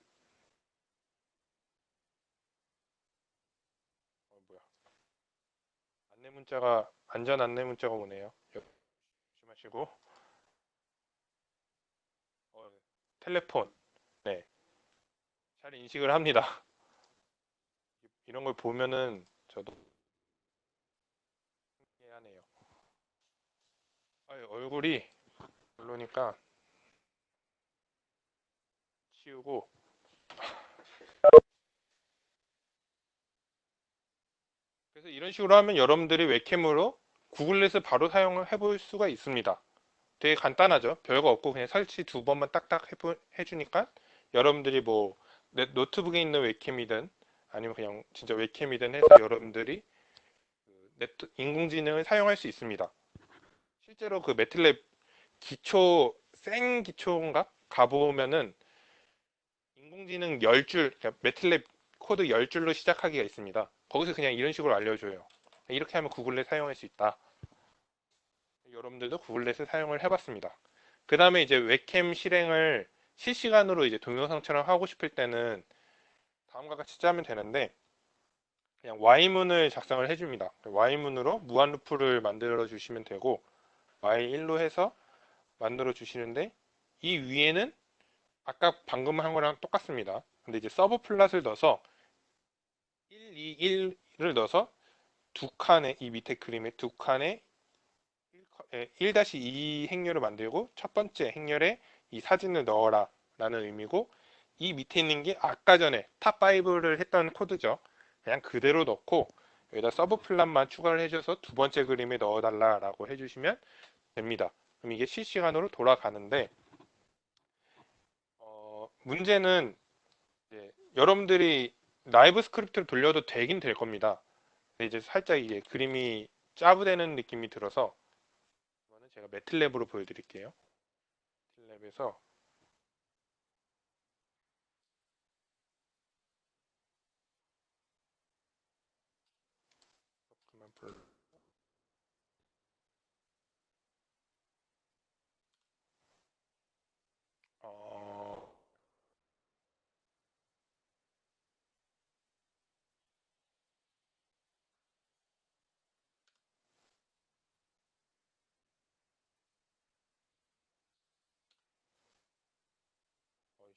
S1: 뭐야? 안전 안내 문자가 오네요. 조심하시고. 어, 텔레폰. 네, 잘 인식을 합니다. 이런 걸 보면은 저도 신기하네요. 얼굴이 별로니까 치우고. 그래서 이런 식으로 하면 여러분들이 웹캠으로 구글넷을 바로 사용을 해볼 수가 있습니다. 되게 간단하죠. 별거 없고 그냥 설치 2번만 딱딱 해주니까 여러분들이 뭐 노트북에 있는 웹캠이든 아니면 그냥 진짜 웹캠이든 해서 여러분들이 인공지능을 사용할 수 있습니다. 실제로 그 매틀랩 기초인가? 가보면은 인공지능 10줄, 그러니까 매틀랩 코드 10줄로 시작하기가 있습니다. 거기서 그냥 이런 식으로 알려줘요. 이렇게 하면 구글넷 사용할 수 있다. 여러분들도 구글넷을 사용을 해봤습니다. 그 다음에 이제 웹캠 실행을 실시간으로 이제 동영상처럼 하고 싶을 때는 다음과 같이 짜면 되는데 그냥 Y문을 작성을 해줍니다. Y문으로 무한 루프를 만들어 주시면 되고 Y1로 해서 만들어 주시는데 이 위에는 아까 방금 한 거랑 똑같습니다. 근데 이제 서브 플랫을 넣어서 1, 2, 1을 넣어서 두 칸에 이 밑에 그림에 두 칸에 1-2 행렬을 만들고 첫 번째 행렬에 이 사진을 넣어라 라는 의미고, 이 밑에 있는 게 아까 전에 탑5를 했던 코드죠. 그냥 그대로 넣고 여기다 서브 플랫만 추가를 해줘서 두 번째 그림에 넣어달라 라고 해주시면 됩니다. 그럼 이게 실시간으로 돌아가는데, 문제는 이제 여러분들이 라이브 스크립트를 돌려도 되긴 될 겁니다. 근데 이제 살짝 이게 그림이 짜부되는 느낌이 들어서 이거는 제가 매틀랩으로 보여드릴게요. 매틀랩에서 그만 불러. 어,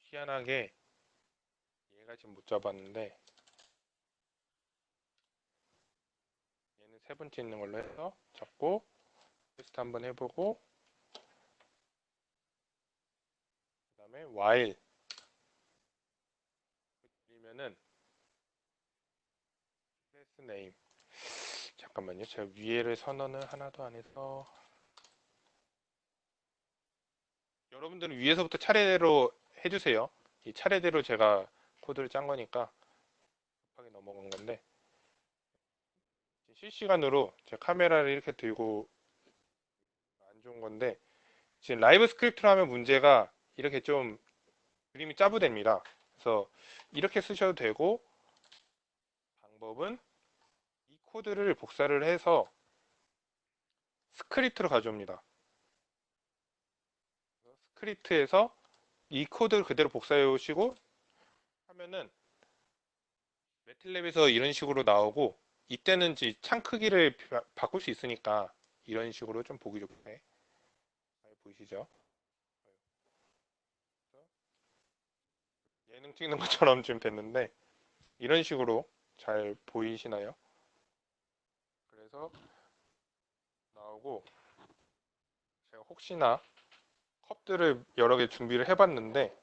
S1: 희한하게 얘가 지금 못 잡았는데, 얘는 세 번째 있는 걸로 해서 잡고 테스트 한번 해보고, 그 다음에 while 그리면은 클래스 네임, 잠깐만요. 제가 위에를 선언을 하나도 안 해서, 여러분들은 위에서부터 차례대로 해주세요. 이 차례대로 제가 코드를 짠 거니까 급하게 넘어간 건데, 실시간으로 제 카메라를 이렇게 들고 안 좋은 건데, 지금 라이브 스크립트로 하면 문제가 이렇게 좀 그림이 짜부됩니다. 그래서 이렇게 쓰셔도 되고, 방법은 이 코드를 복사를 해서 스크립트로 가져옵니다. 스크립트에서 이 코드를 그대로 복사해 오시고 하면은 매틀랩에서 이런 식으로 나오고, 이때는 이제 창 크기를 바꿀 수 있으니까 이런 식으로 좀 보기 좋게 잘 보이시죠? 예능 찍는 것처럼 지금 됐는데 이런 식으로 잘 보이시나요? 그래서 나오고, 제가 혹시나 컵들을 여러 개 준비를 해봤는데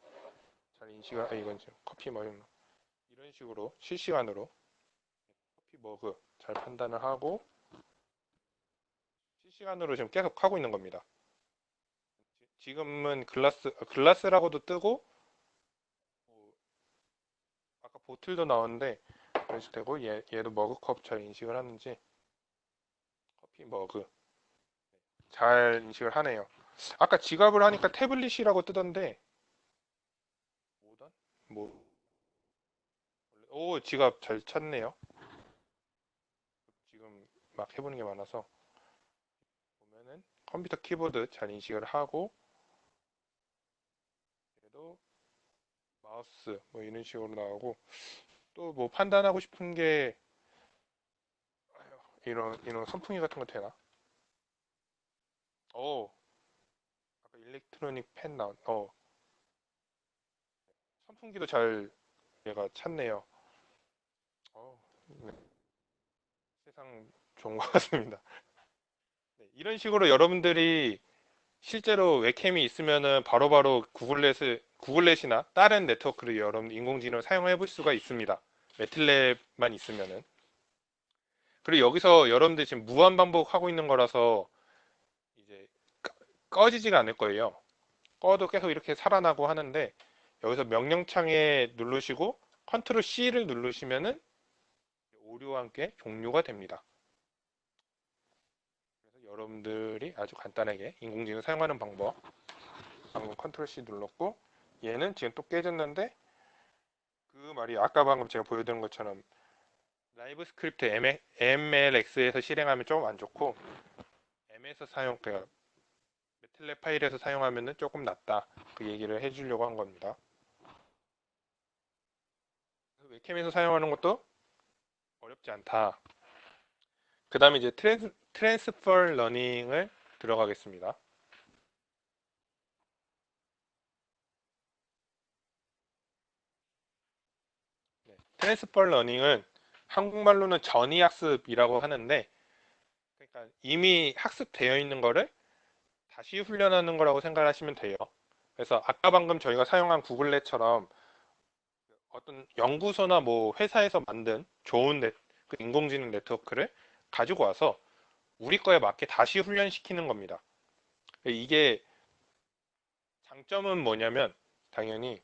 S1: 잘 인식을, 이건 지금 커피 머신, 이런 식으로 실시간으로 커피 머그 잘 판단을 하고 실시간으로 지금 계속 하고 있는 겁니다. 지금은 글라스라고도 뜨고, 뭐 아까 보틀도 나왔는데 그런 식으로 되고, 얘도 머그컵 잘 인식을 하는지 커피 머그 잘 인식을 하네요. 아까 지갑을 하니까 태블릿이라고 뜨던데 뭐던? 뭐, 오, 지갑 잘 찾네요. 지금 막 해보는 게 많아서 보면은 컴퓨터 키보드 잘 인식을 하고, 그래도 마우스 뭐 이런 식으로 나오고, 또 뭐 판단하고 싶은 게 이런 선풍기 같은 거 되나? 오, 아까 일렉트로닉 펜 나온, 선풍기도 잘 얘가 찾네요. 어, 네, 세상 좋은 것 같습니다. 네, 이런 식으로 여러분들이 실제로 웹캠이 있으면은 바로바로 구글넷이나 다른 네트워크를 여러분 인공지능을 사용해 볼 수가 있습니다. 매틀랩만 있으면은. 그리고 여기서 여러분들 지금 무한 반복하고 있는 거라서 이제 꺼지지가 않을 거예요. 꺼도 계속 이렇게 살아나고 하는데, 여기서 명령창에 누르시고 컨트롤 C를 누르시면은 오류와 함께 종료가 됩니다. 그래서 여러분들이 아주 간단하게 인공지능 사용하는 방법, 방금 컨트롤 C 눌렀고, 얘는 지금 또 깨졌는데, 그 말이 아까 방금 제가 보여드린 것처럼 라이브 스크립트 MLX에서 실행하면 조금 안 좋고, M에서 그러니까 매틀랩 파일에서 사용하면 조금 낫다, 그 얘기를 해주려고 한 겁니다. 웹캠에서 사용하는 것도 어렵지 않다. 그 다음에 이제 트랜스퍼 러닝을 들어가겠습니다. 트랜스퍼 러닝은 한국말로는 전이학습이라고 하는데, 그러니까 이미 학습되어 있는 거를 다시 훈련하는 거라고 생각하시면 돼요. 그래서 아까 방금 저희가 사용한 구글넷처럼 어떤 연구소나 뭐 회사에서 만든 좋은 그 인공지능 네트워크를 가지고 와서 우리 거에 맞게 다시 훈련시키는 겁니다. 이게 장점은 뭐냐면 당연히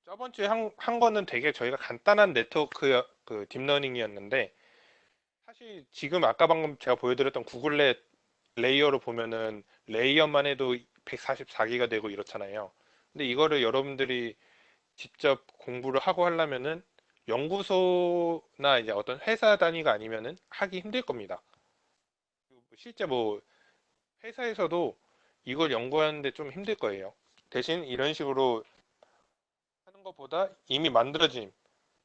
S1: 저번 주에 한 거는 되게 저희가 간단한 네트워크 그 딥러닝이었는데, 사실 지금 아까 방금 제가 보여드렸던 구글렛 레이어로 보면은 레이어만 해도 144기가 되고 이렇잖아요. 근데 이거를 여러분들이 직접 공부를 하고 하려면은 연구소나 이제 어떤 회사 단위가 아니면은 하기 힘들 겁니다. 실제 뭐 회사에서도 이걸 연구하는데 좀 힘들 거예요. 대신 이런 식으로 하는 것보다 이미 만들어진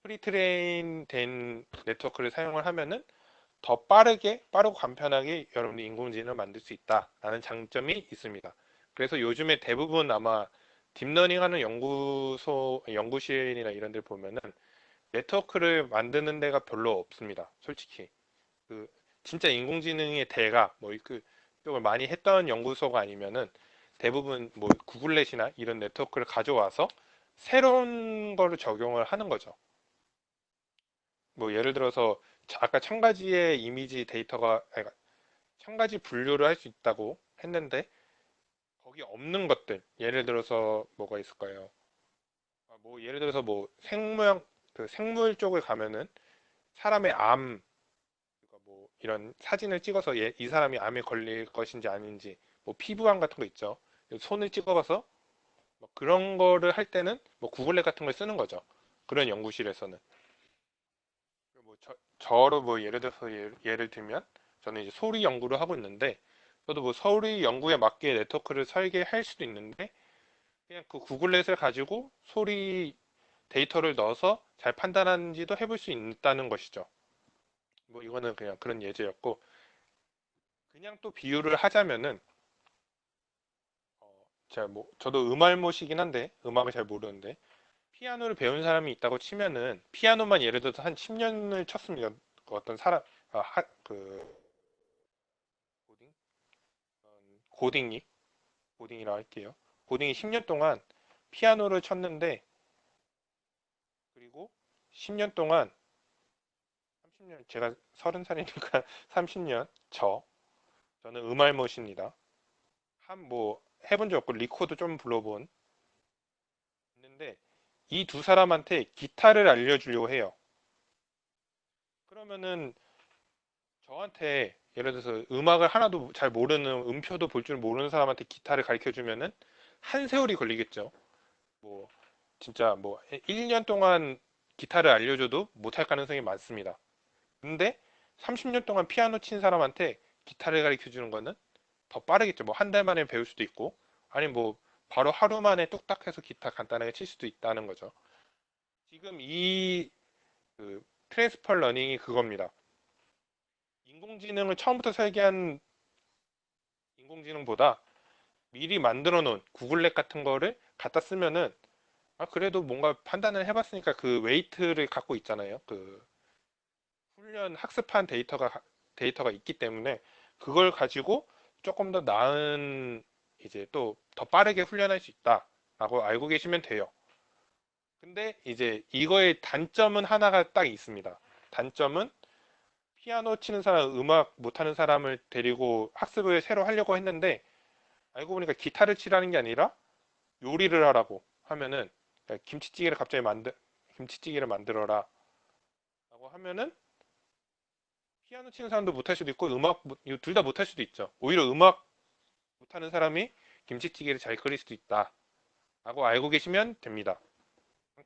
S1: 프리트레인 된 네트워크를 사용을 하면은 더 빠르고 간편하게 여러분이 인공지능을 만들 수 있다라는 장점이 있습니다. 그래서 요즘에 대부분 아마 딥러닝 하는 연구실이나 이런 데 보면은 네트워크를 만드는 데가 별로 없습니다. 솔직히. 그 진짜 인공지능의 대가 그 쪽을 많이 했던 연구소가 아니면은 대부분 뭐 구글넷이나 이런 네트워크를 가져와서 새로운 거를 적용을 하는 거죠. 뭐 예를 들어서 아까 천 가지의 이미지 데이터가 아니, 천 가지 분류를 할 수 있다고 했는데 거기 없는 것들 예를 들어서 뭐가 있을까요? 뭐 예를 들어서 뭐 생명 그 생물 쪽을 가면은 사람의 암 그러니까 뭐 이런 사진을 찍어서 이 사람이 암에 걸릴 것인지 아닌지 뭐 피부암 같은 거 있죠. 손을 찍어봐서 뭐 그런 거를 할 때는 뭐 구글렛 같은 걸 쓰는 거죠. 그런 연구실에서는. 뭐 저로 뭐 예를 들어서 예를 들면 저는 이제 소리 연구를 하고 있는데 저도 뭐 소리 연구에 맞게 네트워크를 설계할 수도 있는데 그냥 그 구글렛을 가지고 소리 데이터를 넣어서 잘 판단하는지도 해볼 수 있다는 것이죠. 뭐 이거는 그냥 그런 예제였고 그냥 또 비유를 하자면은 제가 뭐 저도 음알못이긴 한데 음악을 잘 모르는데 피아노를 배운 사람이 있다고 치면은 피아노만 예를 들어서 한 10년을 쳤습니다. 그 어떤 사람 그 고딩 고딩이 고딩이라 할게요. 고딩이 10년 동안 피아노를 쳤는데 그리고 10년 동안 30년 제가 30살이니까 30년 저는 음알못입니다. 한 뭐 해본 적 없고 리코드 좀 불러본 있는데 이 두 사람한테 기타를 알려주려고 해요. 그러면은 저한테 예를 들어서 음악을 하나도 잘 모르는 음표도 볼 줄 모르는 사람한테 기타를 가르쳐 주면은 한 세월이 걸리겠죠. 뭐 진짜 뭐 1년 동안 기타를 알려줘도 못할 가능성이 많습니다. 근데 30년 동안 피아노 친 사람한테 기타를 가르쳐 주는 거는 더 빠르겠죠. 뭐 한 달 만에 배울 수도 있고 아니 뭐 바로 하루 만에 뚝딱 해서 기타 간단하게 칠 수도 있다는 거죠. 지금 이 그 트랜스퍼 러닝이 그겁니다. 인공지능을 처음부터 설계한 인공지능보다 미리 만들어 놓은 구글렛 같은 거를 갖다 쓰면은 그래도 뭔가 판단을 해봤으니까 그 웨이트를 갖고 있잖아요. 그 훈련 학습한 데이터가 있기 때문에 그걸 가지고 조금 더 나은 이제 또 더 빠르게 훈련할 수 있다라고 알고 계시면 돼요. 근데 이제 이거의 단점은 하나가 딱 있습니다. 단점은 피아노 치는 사람, 음악 못하는 사람을 데리고 학습을 새로 하려고 했는데 알고 보니까 기타를 치라는 게 아니라 요리를 하라고 하면은 김치찌개를 갑자기 김치찌개를 만들어라 라고 하면은 피아노 치는 사람도 못할 수도 있고 음악 둘 다 못할 수도 있죠. 오히려 음악 못하는 사람이 김치찌개를 잘 끓일 수도 있다 라고 알고 계시면 됩니다.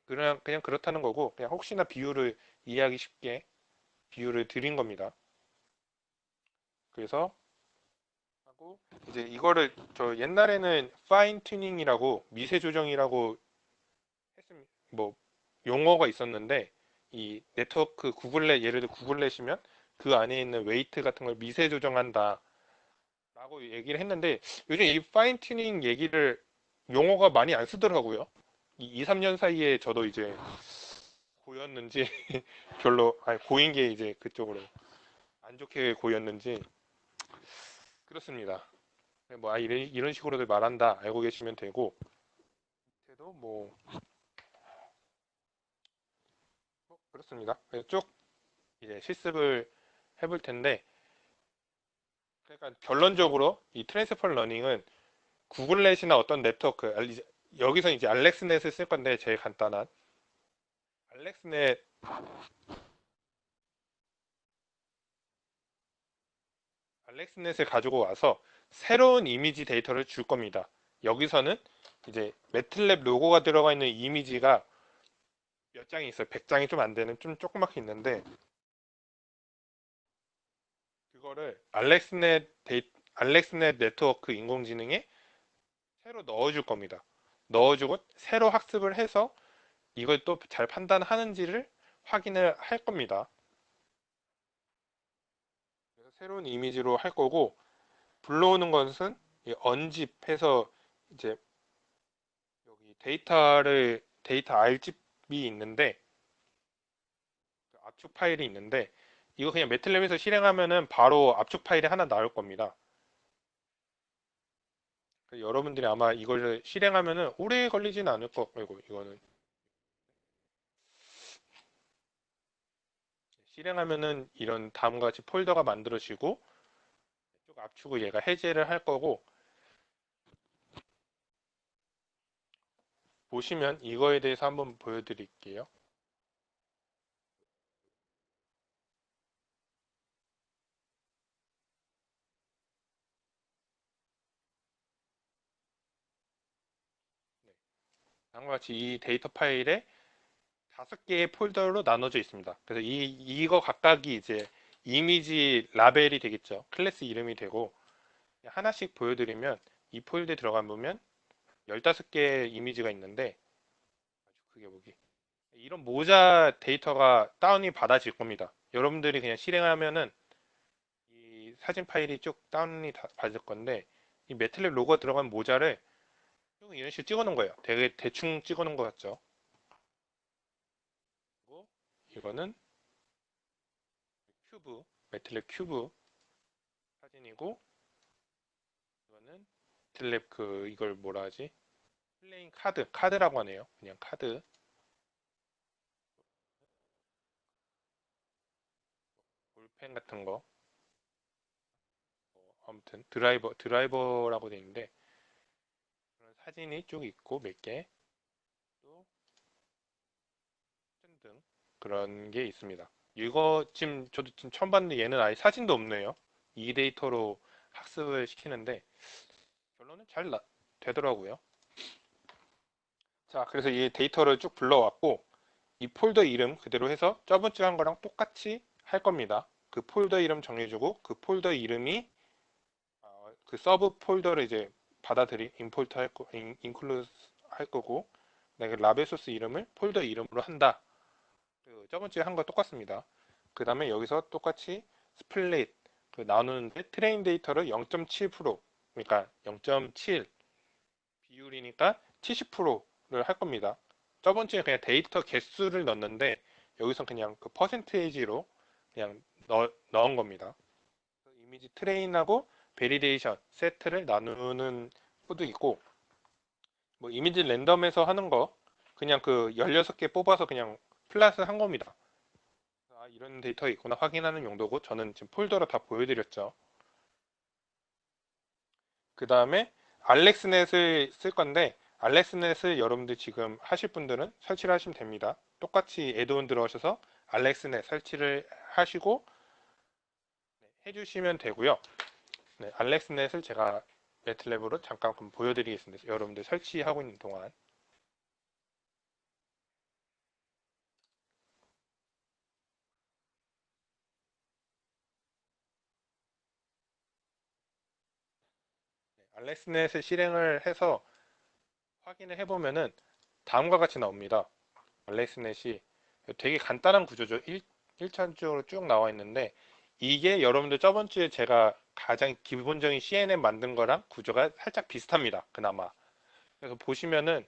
S1: 그냥 그렇다는 거고 그냥 혹시나 비유를 이해하기 쉽게 비유를 드린 겁니다. 그래서 하고 이제 이거를 저 옛날에는 파인 튜닝이라고 미세 조정이라고 했습니다. 뭐 용어가 있었는데 이 네트워크 구글렛 예를 들어 구글렛이면 그 안에 있는 웨이트 같은 걸 미세 조정한다라고 얘기를 했는데 요즘 이 파인 튜닝 얘기를 용어가 많이 안 쓰더라고요. 2, 3년 사이에 저도 이제 고였는지 별로 아니 고인 게 이제 그쪽으로 안 좋게 고였는지 그렇습니다. 뭐 이런 식으로들 말한다 알고 계시면 되고 그래도 그렇습니다. 그래서 쭉 이제 실습을 해볼 텐데 그러니까 결론적으로 이 트랜스퍼 러닝은 구글넷이나 어떤 네트워크 여기서 이제 알렉스넷을 쓸 건데 제일 간단한 알렉스넷 알렉스넷을 가지고 와서 새로운 이미지 데이터를 줄 겁니다. 여기서는 이제 매틀랩 로고가 들어가 있는 이미지가 몇 장이 있어요. 100장이 좀 안 되는 좀 조그맣게 있는데 그거를 알렉스넷 네트워크 인공지능에 새로 넣어줄 겁니다. 넣어주고 새로 학습을 해서 이걸 또 잘 판단하는지를 확인을 할 겁니다. 그래서 새로운 이미지로 할 거고 불러오는 것은 이 언집해서 이제 여기 데이터 R집이 있는데 그 압축 파일이 있는데 이거 그냥 매틀랩에서 실행하면은 바로 압축 파일이 하나 나올 겁니다. 여러분들이 아마 이걸 실행하면은 오래 걸리진 않을 거고 이거는 실행하면은 이런 다음과 같이 폴더가 만들어지고 쭉 압축을 얘가 해제를 할 거고 보시면 이거에 대해서 한번 보여드릴게요. 네. 다음과 같이 이 데이터 파일에 5개의 폴더로 나눠져 있습니다. 그래서 이거 각각이 이제 이미지 라벨이 되겠죠. 클래스 이름이 되고 하나씩 보여드리면 이 폴더에 들어가 보면 15개의 이미지가 있는데 아주 크게 보기 이런 모자 데이터가 다운이 받아질 겁니다. 여러분들이 그냥 실행하면은 이 사진 파일이 쭉 다운이 받을 건데 이 매틀랩 로고가 들어간 모자를 쭉 이런 식으로 찍어 놓은 거예요. 되게 대충 찍어 놓은 것 같죠. 그리고 이거는 매틀랩 큐브 사진이고 이거는 매틀랩 이걸 뭐라 하지? 플레잉 카드라고 하네요. 그냥 카드. 볼펜 같은 거. 아무튼 드라이버라고 되어 있는데 그런 사진이 쭉 있고 몇 개. 또 등등 그런 게 있습니다. 이거 지금 저도 지금 처음 봤는데 얘는 아예 사진도 없네요. 이 데이터로 학습을 시키는데 결론은 되더라고요. 자, 그래서 이 데이터를 쭉 불러왔고 이 폴더 이름 그대로 해서 저번주에 한 거랑 똑같이 할 겁니다. 그 폴더 이름 정해주고 그 폴더 이름이 그 서브 폴더를 이제 임포트 인클루드 할 거고 내가 라벨 소스 이름을 폴더 이름으로 한다. 저번주에 한 거 똑같습니다. 그 다음에 여기서 똑같이 스플릿 나누는데 트레인 데이터를 0.7% 그러니까 0.7 비율이니까 70%를 할 겁니다. 저번주에 그냥 데이터 개수를 넣었는데 여기서 그냥 그 퍼센테이지로 그냥 넣은 겁니다. 이미지 트레인하고 베리데이션 세트를 나누는 코드 있고 뭐 이미지 랜덤에서 하는 거 그냥 그 16개 뽑아서 그냥 플러스 한 겁니다. 이런 데이터 있구나 확인하는 용도고 저는 지금 폴더로 다 보여드렸죠. 그 다음에 알렉스넷을 쓸 건데 알렉스넷을 여러분들 지금 하실 분들은 설치를 하시면 됩니다. 똑같이 애드온 들어오셔서 알렉스넷 설치를 하시고 해주시면 되고요. 네, 알렉스넷을 제가 매틀랩으로 잠깐 보여드리겠습니다. 여러분들 설치하고 있는 동안 알렉스넷을 실행을 해서 확인을 해보면은 다음과 같이 나옵니다. 알렉스넷이 되게 간단한 구조죠. 1차적으로 쭉 나와 있는데 이게 여러분들 저번 주에 제가 가장 기본적인 CNN 만든 거랑 구조가 살짝 비슷합니다. 그나마. 그래서 보시면은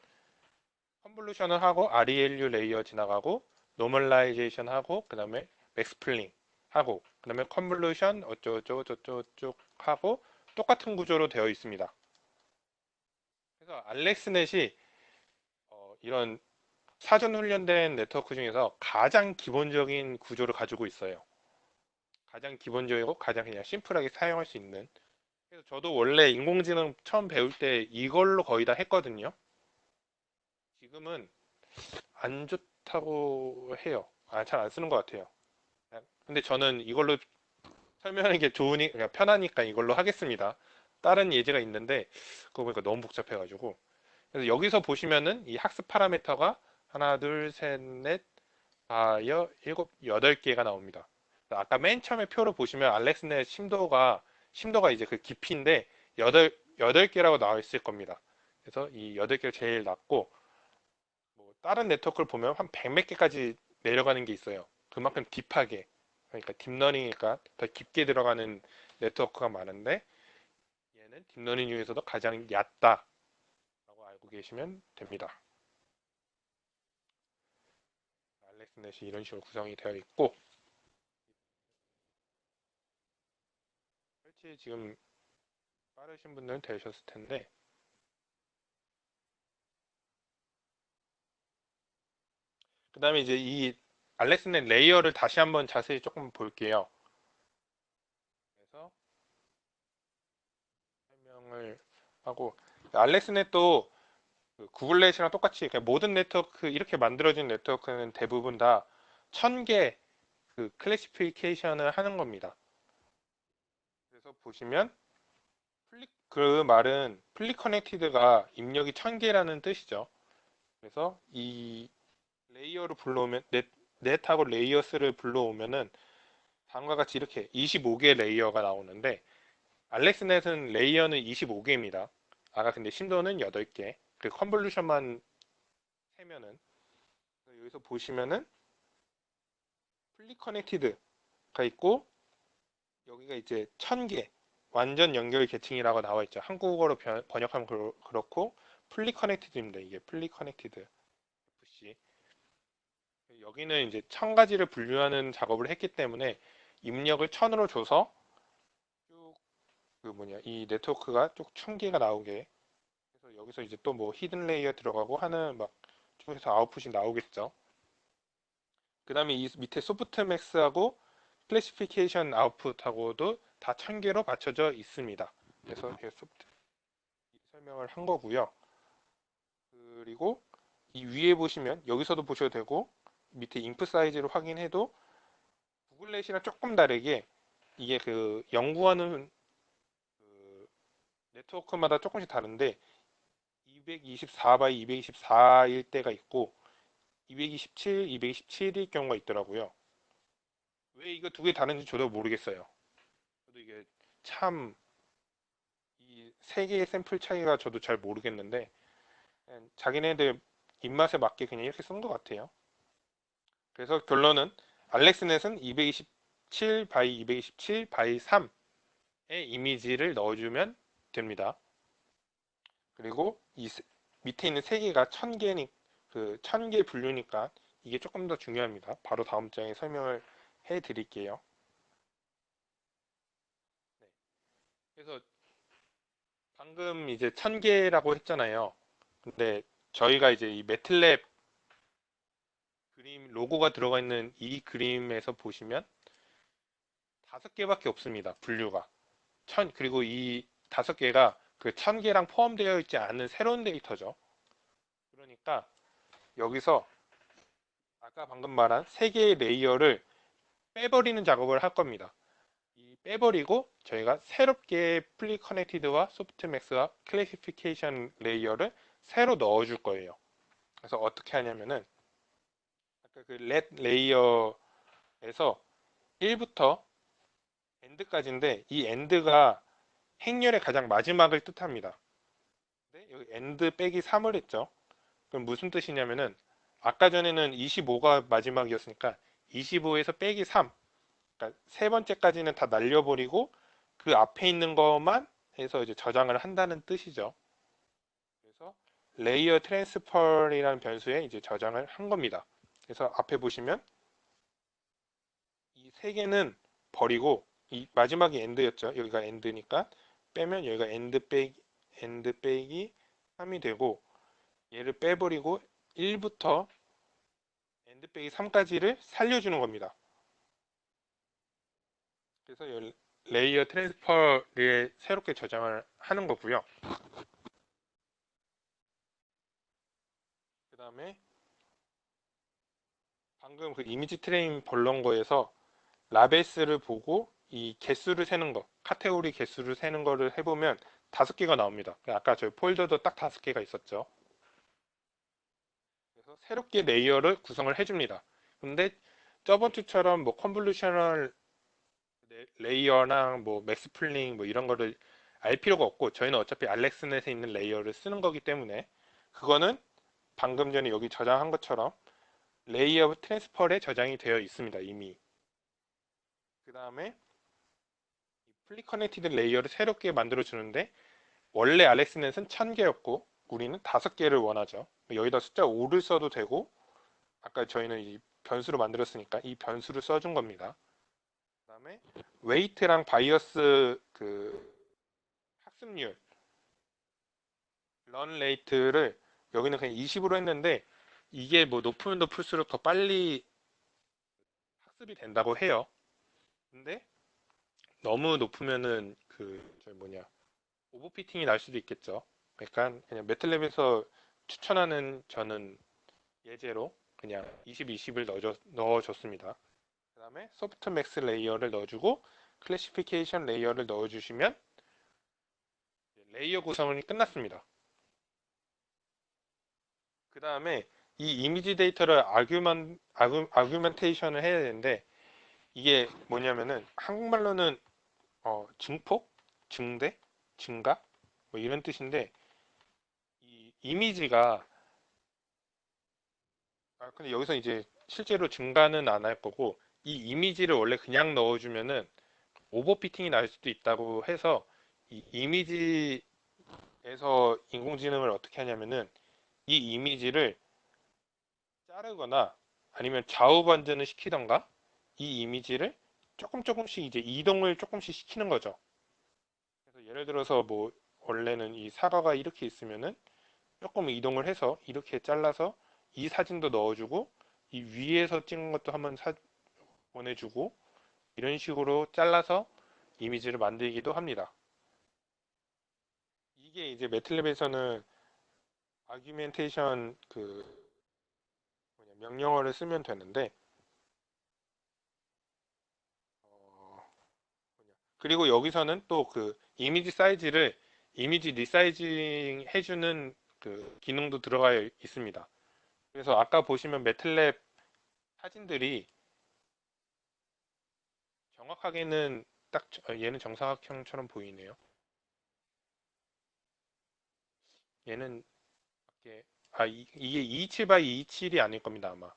S1: 컨볼루션을 하고 ReLU 레이어 지나가고 노멀라이제이션 하고 그 다음에 맥스플링 하고 그 다음에 컨볼루션 어쩌고저쩌고 저쩌고 하고 똑같은 구조로 되어 있습니다. 그래서 알렉스넷이 이런 사전 훈련된 네트워크 중에서 가장 기본적인 구조를 가지고 있어요. 가장 기본적이고 가장 그냥 심플하게 사용할 수 있는. 그래서 저도 원래 인공지능 처음 배울 때 이걸로 거의 다 했거든요. 지금은 안 좋다고 해요. 잘 안 쓰는 것 같아요. 근데 저는 이걸로 설명하는 게 그냥 편하니까 이걸로 하겠습니다. 다른 예제가 있는데 그거 보니까 너무 복잡해가지고. 그래서 여기서 보시면은 이 학습 파라미터가 하나, 둘, 셋, 넷, 다, 일곱, 여덟 개가 나옵니다. 아까 맨 처음에 표를 보시면 알렉스넷 심도가 이제 그 깊이인데 여덟 개라고 나와 있을 겁니다. 그래서 이 여덟 개가 제일 낮고 뭐 다른 네트워크를 보면 한 백 몇 개까지 내려가는 게 있어요. 그만큼 딥하게 그러니까 딥러닝이니까 더 깊게 들어가는 네트워크가 많은데 얘는 딥러닝 중에서도 가장 얕다라고 알고 계시면 됩니다. 알렉스넷이 이런 식으로 구성이 되어 있고 설치 지금 빠르신 분들은 되셨을 텐데 그 다음에 이제 이 알렉스넷 레이어를 다시 한번 자세히 조금 볼게요. 그래서 설명을 하고 알렉스넷도 그 구글넷이랑 똑같이 그냥 모든 네트워크 이렇게 만들어진 네트워크는 대부분 다 1000개 그 클래시피케이션을 하는 겁니다. 그래서 보시면 그 말은 플리 커넥티드가 입력이 1000개라는 뜻이죠. 그래서 이 레이어를 불러오면 넷하고 레이어스를 불러오면은 다음과 같이 이렇게 25개 레이어가 나오는데 알렉스넷은 레이어는 25개입니다. 아까 근데 심도는 8개. 그 컨볼루션만 세면은 여기서 보시면은 풀리 커넥티드가 있고 여기가 이제 1000개 완전 연결 계층이라고 나와 있죠. 한국어로 번역하면 그렇고 풀리 커넥티드입니다. 이게 풀리 커넥티드 FC. 여기는 이제 1000가지를 분류하는 작업을 했기 때문에 입력을 1000으로 줘서 쭉 그 뭐냐 이 네트워크가 쭉 1000개가 나오게 그래서 여기서 이제 또 뭐 히든 레이어 들어가고 하는 막 쭉해서 아웃풋이 나오겠죠. 그 다음에 이 밑에 소프트맥스하고 클래시피케이션 아웃풋하고도 다 1000개로 맞춰져 있습니다. 그래서 이렇게 소프트 설명을 한 거고요. 그리고 이 위에 보시면 여기서도 보셔도 되고 밑에 인풋 사이즈를 확인해도 구글넷이랑 조금 다르게 이게 그 연구하는 그 네트워크마다 조금씩 다른데 224 224일 때가 있고 227, 227일 경우가 있더라고요. 왜 이거 두 개 다른지 저도 모르겠어요. 저도 이게 참 이 세 개의 샘플 차이가 저도 잘 모르겠는데 그냥 자기네들 입맛에 맞게 그냥 이렇게 쓴 것 같아요. 그래서 결론은 알렉스넷은 227 바이 227 바이 3의 이미지를 넣어주면 됩니다. 그리고 밑에 있는 세 개가 1000개니 그 1000개 분류니까 이게 조금 더 중요합니다. 바로 다음 장에 설명을 해 드릴게요. 네. 그래서 방금 이제 1000개라고 했잖아요. 근데 저희가 이제 이 매틀랩 그림 로고가 들어가 있는 이 그림에서 보시면 5개밖에 없습니다. 분류가. 그리고 이 5개가 그 1000개랑 포함되어 있지 않은 새로운 데이터죠. 그러니까 여기서 아까 방금 말한 3개의 레이어를 빼버리는 작업을 할 겁니다. 이 빼버리고 저희가 새롭게 플리 커넥티드와 소프트맥스와 클래시피케이션 레이어를 새로 넣어줄 거예요. 그래서 어떻게 하냐면은 아까 그 렛 레이어에서 1부터 엔드까지인데 이 엔드가 행렬의 가장 마지막을 뜻합니다. 근데 여기 엔드 빼기 3을 했죠. 그럼 무슨 뜻이냐면은 아까 전에는 25가 마지막이었으니까 25에서 빼기 3. 그러니까 세 번째까지는 다 날려버리고 그 앞에 있는 것만 해서 이제 저장을 한다는 뜻이죠. 그래서 레이어 트랜스퍼이라는 변수에 이제 저장을 한 겁니다. 그래서 앞에 보시면 이 세 개는 버리고 이 마지막이 end였죠. 여기가 end니까 빼면 여기가 end 빼기 3이 되고 얘를 빼버리고 1부터 end 빼기 3까지를 살려주는 겁니다. 그래서 레이어 트랜스퍼를 새롭게 저장을 하는 거고요. 그 다음에 방금 그 이미지 트레인 벌런 거에서 라베스를 보고 이 개수를 세는 거, 카테고리 개수를 세는 거를 해보면 5개가 나옵니다. 아까 저희 폴더도 딱 5개가 있었죠. 그래서 새롭게 레이어를 구성을 해줍니다. 근데 저번 주처럼 뭐 컨볼루셔널 레이어랑 뭐 맥스플링 뭐 이런 거를 알 필요가 없고 저희는 어차피 알렉스넷에 있는 레이어를 쓰는 거기 때문에 그거는 방금 전에 여기 저장한 것처럼 레이어 트랜스퍼에 저장이 되어 있습니다. 이미. 그 다음에 플리 커넥티드 레이어를 새롭게 만들어 주는데 원래 알렉스넷은 1000개였고 우리는 5개를 원하죠. 여기다 숫자 5를 써도 되고 아까 저희는 이 변수로 만들었으니까 이 변수를 써준 겁니다. 그 다음에 웨이트랑 바이어스 그 학습률 런 레이트를 여기는 그냥 20으로 했는데 이게 뭐 높으면 높을수록 더 빨리 학습이 된다고 해요. 근데 너무 높으면은 저 뭐냐 오버피팅이 날 수도 있겠죠. 그러니까 그냥 매틀랩에서 추천하는 저는 예제로 그냥 20, 20을 넣어줬습니다. 그 다음에 소프트 맥스 레이어를 넣어주고 클래시피케이션 레이어를 넣어주시면 레이어 구성이 끝났습니다. 그 다음에 이 이미지 데이터를 아규멘테이션을 해야 되는데 이게 뭐냐면은 한국말로는 증폭, 증대, 증가 뭐 이런 뜻인데 이 이미지가 근데 여기서 이제 실제로 증가는 안 할 거고 이 이미지를 원래 그냥 넣어주면은 오버피팅이 날 수도 있다고 해서 이 이미지에서 인공지능을 어떻게 하냐면은 이 이미지를 자르거나 아니면 좌우 반전을 시키던가 이 이미지를 조금씩 이제 이동을 조금씩 시키는 거죠. 그래서 예를 들어서 뭐 원래는 이 사과가 이렇게 있으면은 조금 이동을 해서 이렇게 잘라서 이 사진도 넣어주고 이 위에서 찍은 것도 한번 보내주고 이런 식으로 잘라서 이미지를 만들기도 합니다. 이게 이제 매틀랩에서는 아규멘테이션 명령어를 쓰면 되는데 어, 그리고 여기서는 또 그 이미지 사이즈를 이미지 리사이징 해주는 그 기능도 들어가 있습니다. 그래서 아까 보시면 매틀랩 사진들이 정확하게는 딱 얘는 정사각형처럼 보이네요. 얘는 이게 227 by 227이 아닐 겁니다 아마.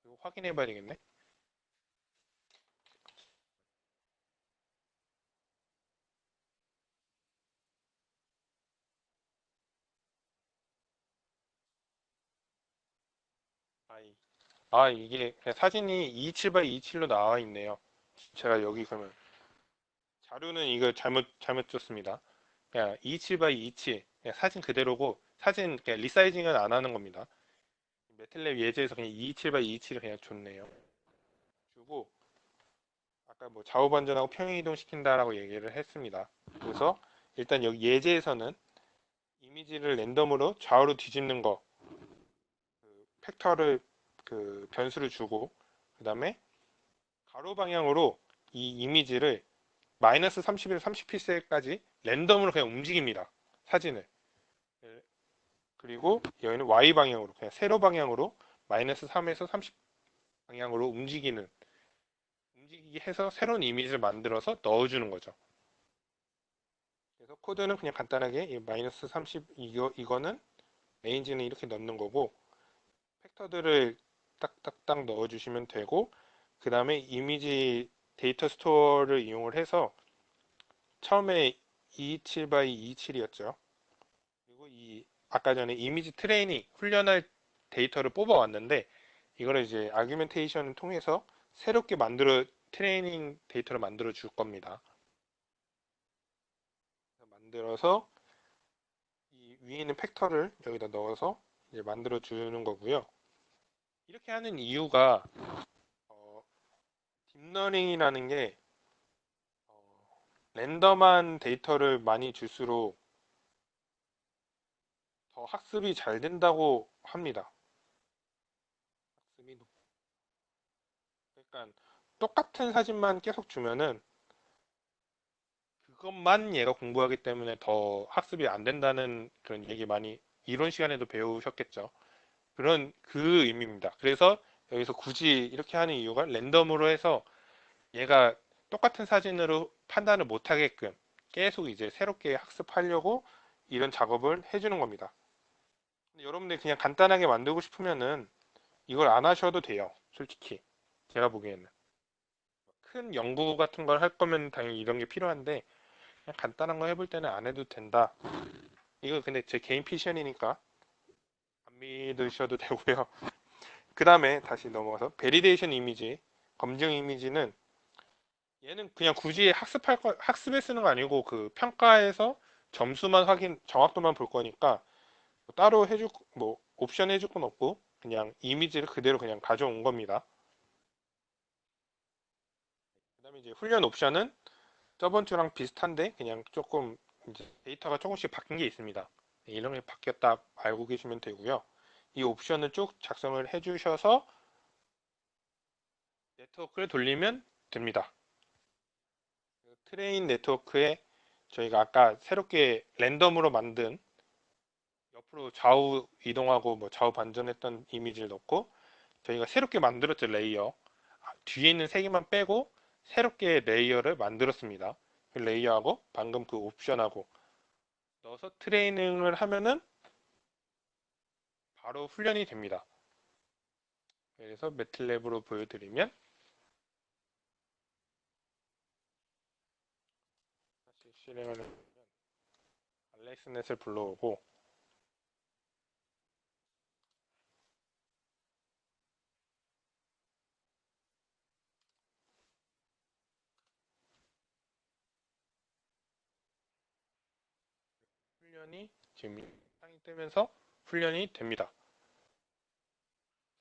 S1: 이거 확인해 봐야 되겠네. 이게 그냥 사진이 227 by 227로 나와 있네요. 제가 여기 그러면 자료는 이거 잘못 줬습니다. 그냥 227 by 227 그냥 사진 그대로고 사진 그냥 리사이징은 안 하는 겁니다. 매틀랩 예제에서 그냥 227 by 227을 그냥 줬네요. 주고 아까 뭐 좌우 반전하고 평행 이동 시킨다라고 얘기를 했습니다. 그래서 일단 여기 예제에서는 이미지를 랜덤으로 좌우로 뒤집는 거 팩터를 변수를 주고 그 다음에 가로 방향으로 이 이미지를 마이너스 30에서 30픽셀까지 랜덤으로 그냥 움직입니다. 사진을. 네. 그리고 여기는 Y 방향으로 그냥 세로 방향으로 마이너스 3에서 30 방향으로 움직이게 해서 새로운 이미지를 만들어서 넣어주는 거죠. 그래서 코드는 그냥 간단하게 이 마이너스 30 이거는 레인지는 이렇게 넣는 거고 팩터들을 딱딱딱 넣어주시면 되고 그 다음에 이미지 데이터 스토어를 이용을 해서 처음에 227 by 227이었죠. 그리고 이 아까 전에 이미지 트레이닝 훈련할 데이터를 뽑아왔는데 이거를 이제 아규멘테이션을 통해서 새롭게 만들어 트레이닝 데이터를 만들어 줄 겁니다. 만들어서 이 위에 있는 팩터를 여기다 넣어서 이제 만들어 주는 거고요. 이렇게 하는 이유가 어, 딥러닝이라는 게 랜덤한 데이터를 많이 줄수록 더 학습이 잘 된다고 합니다. 학습이 그러니까 똑같은 사진만 계속 주면은 그것만 얘가 공부하기 때문에 더 학습이 안 된다는 그런 얘기 많이 이론 시간에도 배우셨겠죠. 그런 그 의미입니다. 그래서 여기서 굳이 이렇게 하는 이유가 랜덤으로 해서 얘가 똑같은 사진으로 판단을 못 하게끔 계속 이제 새롭게 학습하려고 이런 작업을 해주는 겁니다. 근데 여러분들 그냥 간단하게 만들고 싶으면은 이걸 안 하셔도 돼요. 솔직히 제가 보기에는 큰 연구 같은 걸 할 거면 당연히 이런 게 필요한데 그냥 간단한 거 해볼 때는 안 해도 된다. 이거 근데 제 개인 피션이니까 안 믿으셔도 되고요. 그 다음에 다시 넘어가서 베리데이션 이미지, 검증 이미지는 얘는 그냥 굳이 학습에 쓰는 거 아니고 그 평가에서 점수만 확인, 정확도만 볼 거니까 뭐 따로 해줄, 뭐 옵션 해줄 건 없고 그냥 이미지를 그대로 그냥 가져온 겁니다. 그 다음에 이제 훈련 옵션은 저번 주랑 비슷한데 그냥 조금 이제 데이터가 조금씩 바뀐 게 있습니다. 이런 게 바뀌었다 알고 계시면 되고요. 이 옵션을 쭉 작성을 해주셔서 네트워크를 돌리면 됩니다. 트레인 네트워크에 저희가 아까 새롭게 랜덤으로 만든 옆으로 좌우 이동하고 뭐 좌우 반전했던 이미지를 넣고 저희가 새롭게 만들었죠 레이어. 뒤에 있는 세 개만 빼고 새롭게 레이어를 만들었습니다. 그 레이어하고 방금 그 옵션하고 넣어서 트레이닝을 하면은 바로 훈련이 됩니다. 그래서 매틀랩으로 보여드리면 다시 실행을 해보면 알렉스넷을 불러오고 훈련이 지금 상이 뜨면서 훈련이 됩니다.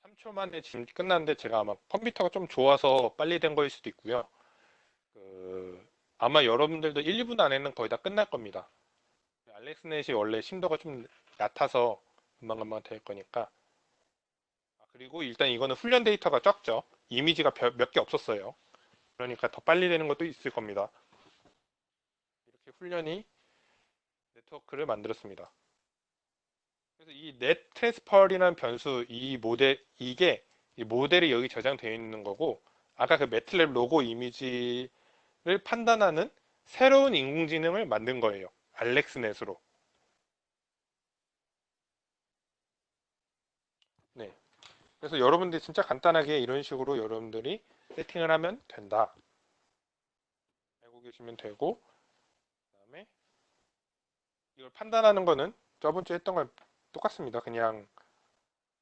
S1: 3초 만에 지금 끝났는데 제가 아마 컴퓨터가 좀 좋아서 빨리 된 거일 수도 있고요. 아마 여러분들도 1, 2분 안에는 거의 다 끝날 겁니다. 알렉스넷이 원래 심도가 좀 얕아서 금방금방 될 거니까. 그리고 일단 이거는 훈련 데이터가 적죠. 이미지가 몇 개 없었어요. 그러니까 더 빨리 되는 것도 있을 겁니다. 이렇게 훈련이 네트워크를 만들었습니다. 그래서 이 net transfer이라는 변수 이 모델 이게 이 모델이 여기 저장되어 있는 거고 아까 그 매틀랩 로고 이미지를 판단하는 새로운 인공지능을 만든 거예요. 알렉스넷으로. 네. 그래서 여러분들이 진짜 간단하게 이런 식으로 여러분들이 세팅을 하면 된다. 알고 계시면 되고 그다음에 이걸 판단하는 거는 저번 주에 했던 걸 똑같습니다. 그냥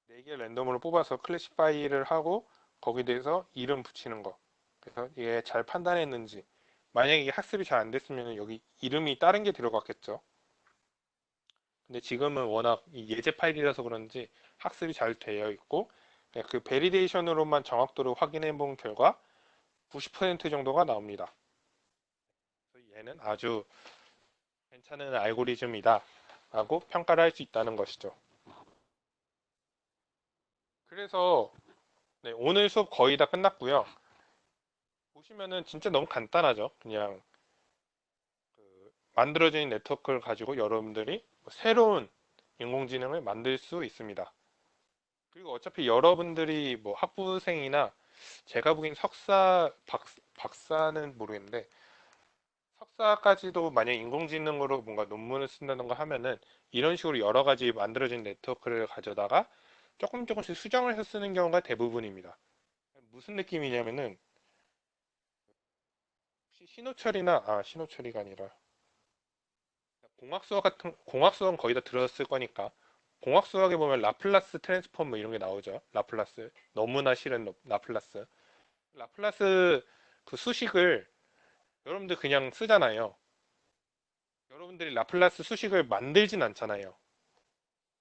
S1: 4개 랜덤으로 뽑아서 클래식 파일을 하고 거기에 대해서 이름 붙이는 거. 그래서 이게 잘 판단했는지 만약에 이게 학습이 잘 안 됐으면 여기 이름이 다른 게 들어갔겠죠. 근데 지금은 워낙 이 예제 파일이라서 그런지 학습이 잘 되어 있고 그냥 그 베리데이션으로만 정확도를 확인해 본 결과 90% 정도가 나옵니다. 그래서 얘는 아주 괜찮은 알고리즘이다 라고 평가를 할 수 있다는 것이죠. 그래서 네, 오늘 수업 거의 다 끝났고요. 보시면은 진짜 너무 간단하죠. 그냥 만들어진 네트워크를 가지고 여러분들이 새로운 인공지능을 만들 수 있습니다. 그리고 어차피 여러분들이 뭐 학부생이나 제가 보기엔 박사는 모르겠는데 석사까지도 만약 인공지능으로 뭔가 논문을 쓴다던가 하면은 이런 식으로 여러 가지 만들어진 네트워크를 가져다가 조금 조금씩 수정을 해서 쓰는 경우가 대부분입니다. 무슨 느낌이냐면은 혹시 신호처리가 아니라 공학수학은 거의 다 들었을 거니까 공학수학에 보면 라플라스 트랜스폼 뭐 이런 게 나오죠. 라플라스 너무나 싫은 라플라스. 라플라스 그 수식을 여러분들 그냥 쓰잖아요. 여러분들이 라플라스 수식을 만들진 않잖아요.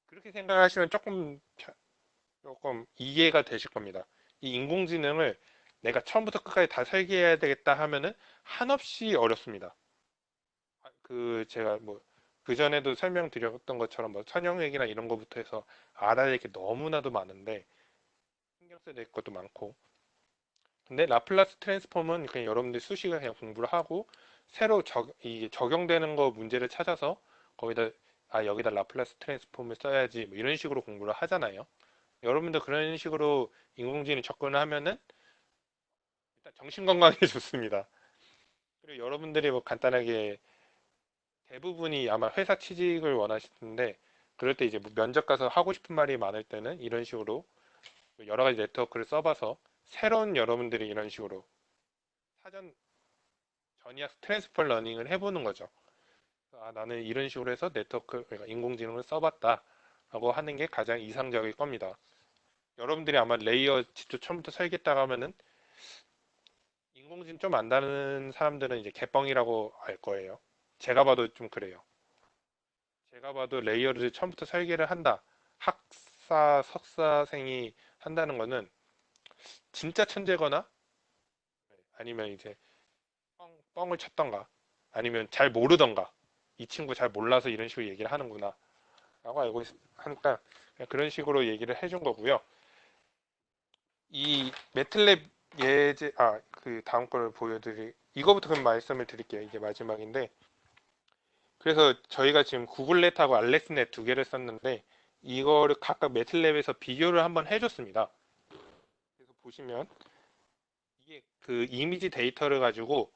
S1: 그렇게 생각하시면 조금 이해가 되실 겁니다. 이 인공지능을 내가 처음부터 끝까지 다 설계해야 되겠다 하면은 한없이 어렵습니다. 제가 뭐 그전에도 설명드렸던 것처럼 뭐 선형외기나 이런 거부터 해서 알아야 될 게 너무나도 많은데 신경 써야 될 것도 많고 근데 라플라스 트랜스폼은 그냥 여러분들 수식을 그냥 공부를 하고 새로 이 적용되는 거 문제를 찾아서 거기다 여기다 라플라스 트랜스폼을 써야지 뭐 이런 식으로 공부를 하잖아요. 여러분들 그런 식으로 인공지능 접근을 하면은 일단 정신 건강에 좋습니다. 그리고 여러분들이 뭐 간단하게 대부분이 아마 회사 취직을 원하시는데 그럴 때 이제 뭐 면접 가서 하고 싶은 말이 많을 때는 이런 식으로 여러 가지 네트워크를 써봐서 새로운 여러분들이 이런 식으로 사전 전이학 트랜스퍼 러닝을 해보는 거죠. 나는 이런 식으로 해서 그러니까 인공지능을 써봤다 라고 하는 게 가장 이상적일 겁니다. 여러분들이 아마 레이어 직접 처음부터 설계했다고 하면은 인공지능 좀 안다는 사람들은 이제 개뻥이라고 알 거예요. 제가 봐도 좀 그래요. 제가 봐도 레이어를 처음부터 설계를 한다. 학사, 석사생이 한다는 거는 진짜 천재거나 아니면 이제 뻥을 쳤던가 아니면 잘 모르던가 이 친구 잘 몰라서 이런 식으로 얘기를 하는구나 라고 하니까 그냥 그런 식으로 얘기를 해준 거고요. 이 매틀랩 그 다음 걸 이거부터 그럼 말씀을 드릴게요. 이게 마지막인데 그래서 저희가 지금 구글넷하고 알렉스넷 두 개를 썼는데 이거를 각각 매틀랩에서 비교를 한번 해줬습니다. 그래서 보시면 이게 그 이미지 데이터를 가지고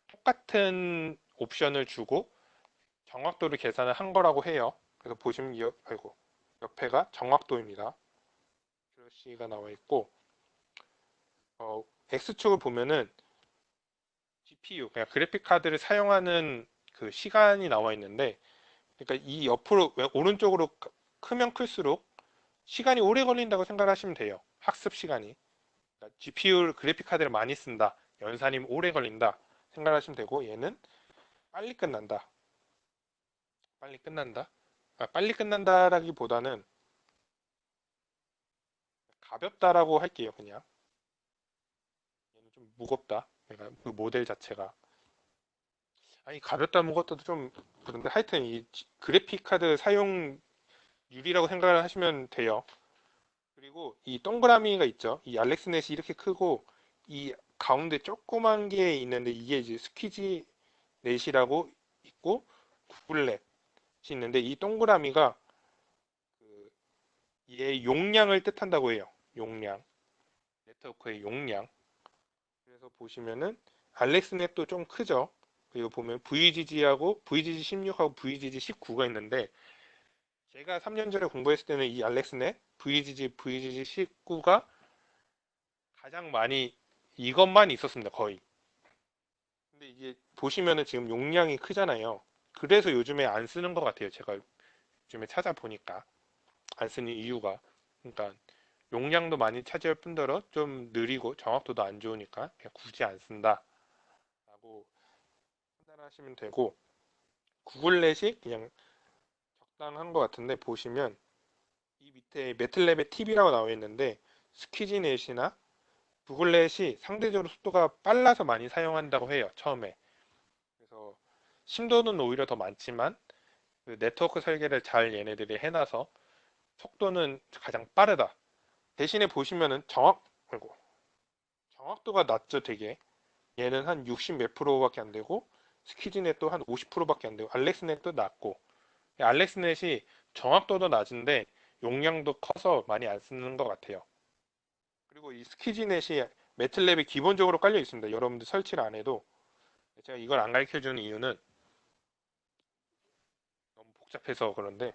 S1: 똑같은 옵션을 주고 정확도를 계산을 한 거라고 해요. 그래서 보시면 옆에가 정확도입니다. C가 나와 있고 X축을 보면은 GPU, 그냥 그래픽 카드를 사용하는 그 시간이 나와 있는데 그러니까 이 옆으로 오른쪽으로 크면 클수록 시간이 오래 걸린다고 생각하시면 돼요. 학습 시간이. 그러니까 GPU 그래픽 카드를 많이 쓴다. 연산이 오래 걸린다. 생각하시면 되고 얘는 빨리 끝난다. 빨리 끝난다. 빨리 끝난다라기보다는 가볍다라고 할게요. 그냥 얘는 좀 무겁다. 그러니까 그 모델 자체가 아니 가볍다 무겁다도 좀 그런데 하여튼 이 그래픽 카드 사용률이라고 생각을 하시면 돼요. 그리고 이 동그라미가 있죠. 이 알렉스넷이 이렇게 크고 이 가운데 조그만 게 있는데 이게 이제 스퀴지 넷이라고 있고 구글넷이 있는데 이 동그라미가 그 얘 용량을 뜻한다고 해요. 용량. 네트워크의 용량. 그래서 보시면은 알렉스넷도 좀 크죠. 그리고 보면 VGG하고 VGG16하고 VGG19가 있는데 제가 3년 전에 공부했을 때는 이 알렉스넷 VGG19가 가장 많이 이것만 있었습니다. 거의. 근데 이게 보시면은 지금 용량이 크잖아요. 그래서 요즘에 안 쓰는 것 같아요. 제가 요즘에 찾아보니까 안 쓰는 이유가 그러니까 용량도 많이 차지할 뿐더러 좀 느리고 정확도도 안 좋으니까 그냥 굳이 안 쓴다라고 판단하시면 되고 구글넷이 그냥 적당한 것 같은데 보시면 이 밑에 매틀랩의 팁이라고 나와 있는데 스퀴지넷이나 구글넷이 상대적으로 속도가 빨라서 많이 사용한다고 해요. 처음에. 그래서 심도는 오히려 더 많지만 그 네트워크 설계를 잘 얘네들이 해놔서 속도는 가장 빠르다. 대신에 보시면은 정확도가 낮죠, 되게. 얘는 한 60 몇 프로밖에 안 되고 스키즈넷도 한 50%밖에 안 되고 알렉스넷도 낮고 알렉스넷이 정확도도 낮은데 용량도 커서 많이 안 쓰는 것 같아요. 그리고 이 스키지넷이 매틀랩이 기본적으로 깔려 있습니다. 여러분들 설치를 안 해도 제가 이걸 안 가르쳐 주는 이유는 너무 복잡해서 그런데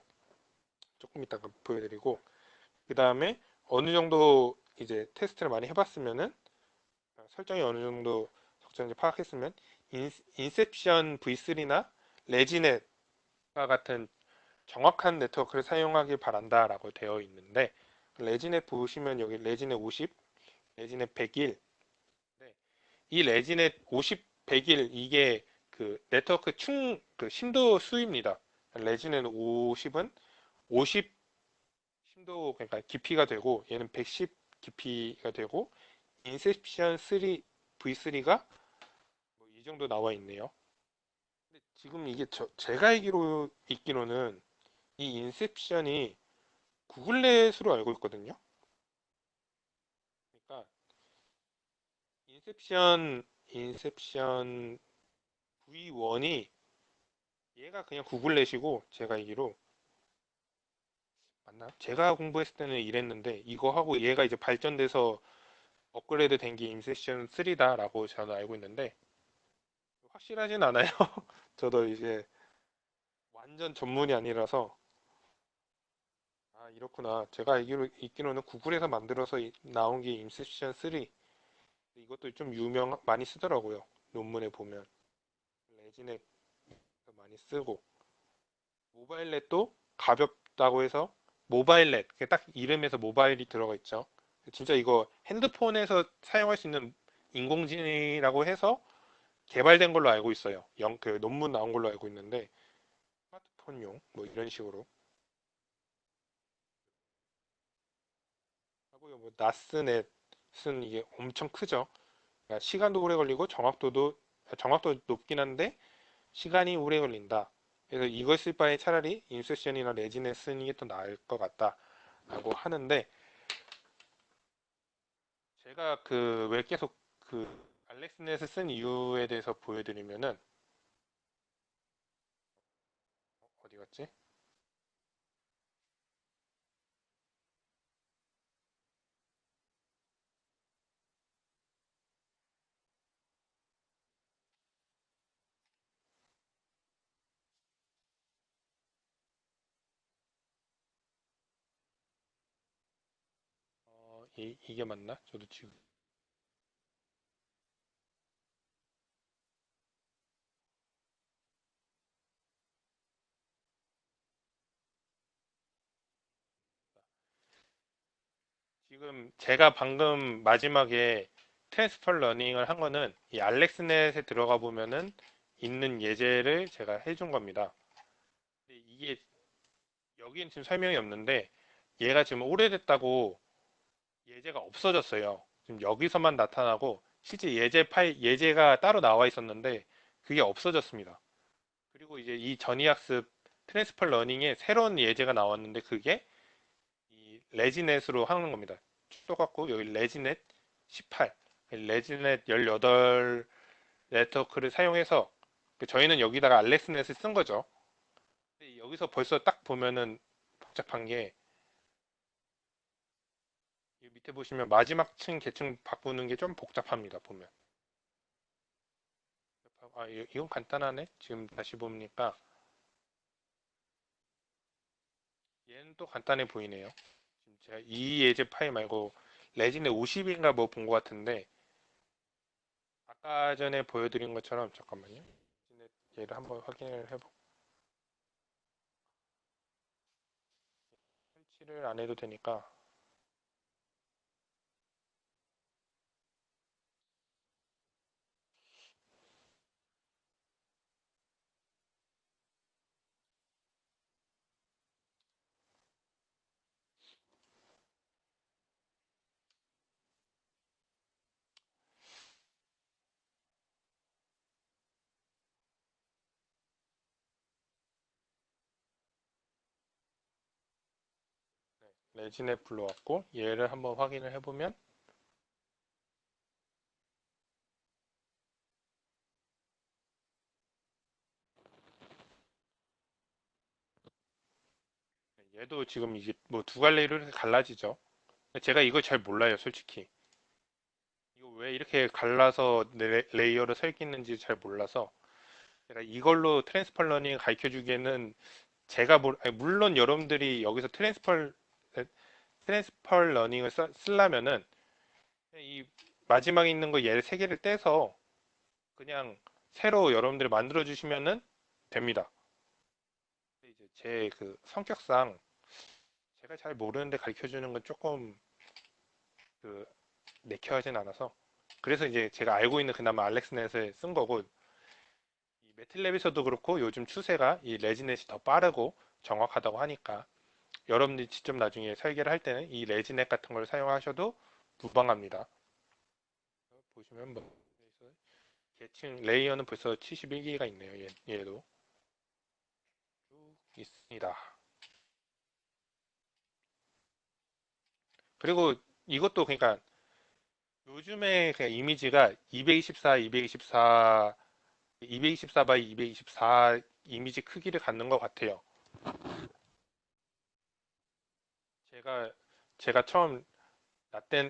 S1: 조금 이따가 보여드리고 그 다음에 어느 정도 이제 테스트를 많이 해봤으면은 설정이 어느 정도 적절한지 파악했으면 인셉션 V3나 레지넷 같은 정확한 네트워크를 사용하길 바란다라고 되어 있는데 레지넷 보시면 여기 레지넷 50, 레지넷 101. 네, 이 레지넷 50, 101 이게 그 네트워크 그 심도 수입니다. 레지넷 50은 50 심도 그러니까 깊이가 되고 얘는 110 깊이가 되고 인셉션 3 V3가 이 정도 나와 있네요. 근데 지금 이게 제가 있기로는 이 인셉션이 구글넷으로 알고 있거든요. 그러니까 인셉션 V1이 얘가 그냥 구글넷이고 제가 알기로 맞나? 제가 공부했을 때는 이랬는데 이거 하고 얘가 이제 발전돼서 업그레이드 된 게 인셉션 3다라고 저는 알고 있는데 확실하진 않아요. 저도 이제 완전 전문이 아니라서 아 이렇구나. 제가 있기로는 구글에서 만들어서 나온 게 인셉션 3. 이것도 좀 많이 쓰더라고요. 논문에 보면 레진에 많이 쓰고 모바일넷도 가볍다고 해서 모바일넷 그게 딱 이름에서 모바일이 들어가 있죠. 진짜 이거 핸드폰에서 사용할 수 있는 인공지능이라고 해서 개발된 걸로 알고 있어요. 그 논문 나온 걸로 알고 있는데 스마트폰용 뭐 이런 식으로 하고요. 뭐 나스넷은 이게 엄청 크죠. 그러니까 시간도 오래 걸리고 정확도 높긴 한데 시간이 오래 걸린다. 그래서 이걸 쓸 바에 차라리 인셉션이나 레진에 쓰는 게 더 나을 것 같다라고 하는데 제가 그 왜 계속 그 알렉스넷을 쓴 이유에 대해서 보여드리면은 어디 갔지? 이게 맞나? 저도 지금 제가 방금 마지막에 트랜스퍼 러닝을 한 거는 이 알렉스넷에 들어가 보면은 있는 예제를 제가 해준 겁니다. 근데 이게 여기는 지금 설명이 없는데 얘가 지금 오래됐다고 예제가 없어졌어요. 지금 여기서만 나타나고 실제 예제가 따로 나와 있었는데 그게 없어졌습니다. 그리고 이제 이 전이학습 트랜스퍼 러닝에 새로운 예제가 나왔는데 그게 이 레지넷으로 하는 겁니다. 똑같고 여기 레지넷 18, 레지넷 18 네트워크를 사용해서 저희는 여기다가 알렉스넷을 쓴 거죠. 근데 여기서 벌써 딱 보면은 복잡한 게 이 밑에 보시면 마지막 층 계층 바꾸는 게 좀 복잡합니다. 보면 이건 간단하네. 지금 다시 보니까 얘는 또 간단해 보이네요. 지금 제가 이 예제 파일 말고 레진의 50인가 뭐 본 것 같은데 아까 전에 보여드린 것처럼 잠깐만요. 레진의 얘를 한번 확인을 해보고 설치를 안 해도 되니까 레진에 불러왔고 얘를 한번 확인을 해보면 얘도 지금 이게 뭐 두 갈래로 이렇게 갈라지죠. 제가 이걸 잘 몰라요, 솔직히. 이거 왜 이렇게 갈라서 레이어를 설계했는지 잘 몰라서 제가 이걸로 트랜스퍼 러닝 가르쳐 주기에는 아니, 물론 여러분들이 여기서 트랜스퍼 러닝을 쓰려면은 이 마지막에 있는 거 얘 세 개를 떼서 그냥 새로 여러분들이 만들어 주시면은 됩니다. 제 그 성격상 제가 잘 모르는데 가르쳐 주는 건 조금 그 내켜하진 않아서 그래서 이제 제가 알고 있는 그나마 알렉스넷을 쓴 거고 이 매틀랩에서도 그렇고 요즘 추세가 이 레지넷이 더 빠르고 정확하다고 하니까 여러분들이 직접 나중에 설계를 할 때는 이 레지넷 같은 걸 사용하셔도 무방합니다. 보시면 뭐 계층 레이어는 벌써 71개가 있네요. 얘도 쭉 있습니다. 그리고 이것도 그러니까 요즘에 그냥 이미지가 224, 224, 224 바이 224 이미지 크기를 갖는 것 같아요. 제가 제가 처음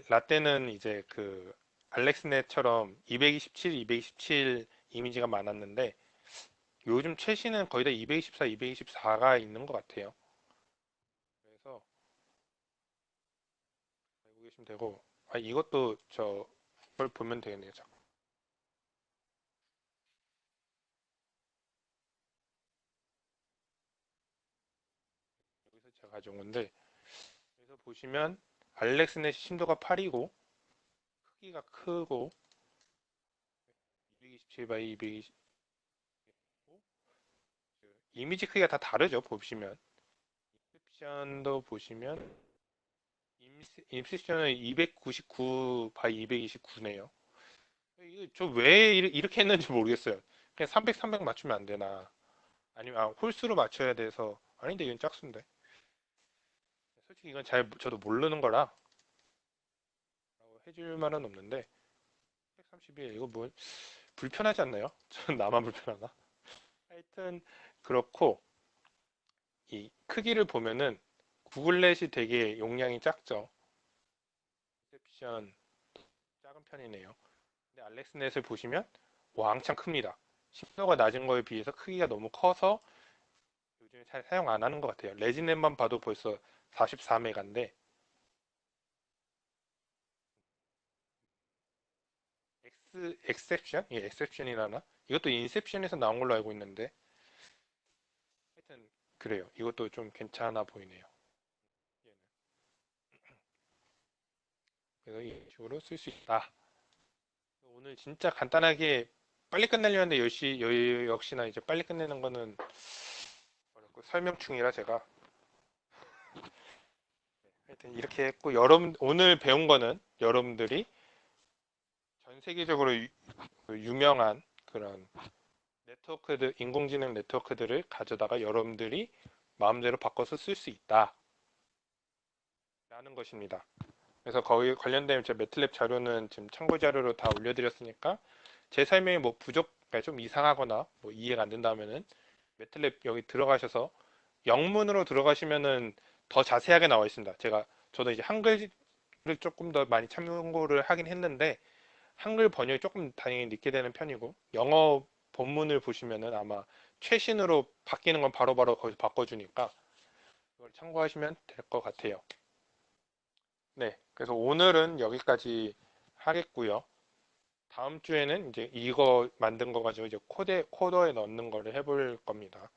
S1: 라떼는 이제 그 알렉스넷처럼 227, 227 이미지가 많았는데 요즘 최신은 거의 다 224, 224가 있는 것 같아요. 그래서 알고 계시면 되고 이것도 저걸 보면 되겠네요. 자, 여기서 제가 가져온 건데 여기서 보시면 알렉스넷 심도가 8이고 크기가 크고 227 바이 220 이미지 크기가 다 다르죠. 보시면 인셉션도 보시면 인셉션은 299 바이 229네요. 이거 저 왜 이렇게 했는지 모르겠어요. 그냥 300, 300 맞추면 안 되나? 아니면 홀수로 맞춰야 돼서 아닌데 이건 짝수인데. 솔직히 이건 잘 저도 모르는 거라 해줄 말은 없는데 131 이거 뭐 불편하지 않나요? 전 나만 불편하나? 하여튼 그렇고 이 크기를 보면은 구글렛이 되게 용량이 작죠. 리셉션 작은 편이네요. 근데 알렉스넷을 보시면 왕창 큽니다. 심도가 낮은 거에 비해서 크기가 너무 커서 요즘에 잘 사용 안 하는 것 같아요. 레지넷만 봐도 벌써 44메가인데 엑셉션? 예, 엑셉션이라나? 이것도 인셉션에서 나온 걸로 알고 있는데 하여튼 그래요. 이것도 좀 괜찮아 보이네요. 얘는. 그래서 이런 식으로 쓸 수 있다. 오늘 진짜 간단하게 빨리 끝내려 했는데 역시나 이제 빨리 끝내는 거는 어렵고 설명 중이라 제가 하여튼 이렇게 했고 오늘 배운 거는 여러분들이 전 세계적으로 그 유명한 그런 네트워크들 인공지능 네트워크들을 가져다가 여러분들이 마음대로 바꿔서 쓸 수 있다라는 것입니다. 그래서 거기 관련된 제 매틀랩 자료는 지금 참고 자료로 다 올려드렸으니까 제 설명이 뭐 그러니까 좀 이상하거나 뭐 이해가 안 된다면은 매틀랩 여기 들어가셔서 영문으로 들어가시면은 더 자세하게 나와 있습니다. 저도 이제 한글을 조금 더 많이 참고를 하긴 했는데 한글 번역이 조금 당연히 늦게 되는 편이고 영어 본문을 보시면은 아마 최신으로 바뀌는 건 바로바로 거기서 바꿔주니까 이걸 참고하시면 될 것 같아요. 네, 그래서 오늘은 여기까지 하겠고요. 다음 주에는 이제 이거 만든 거 가지고 이제 코더에 넣는 거를 해볼 겁니다.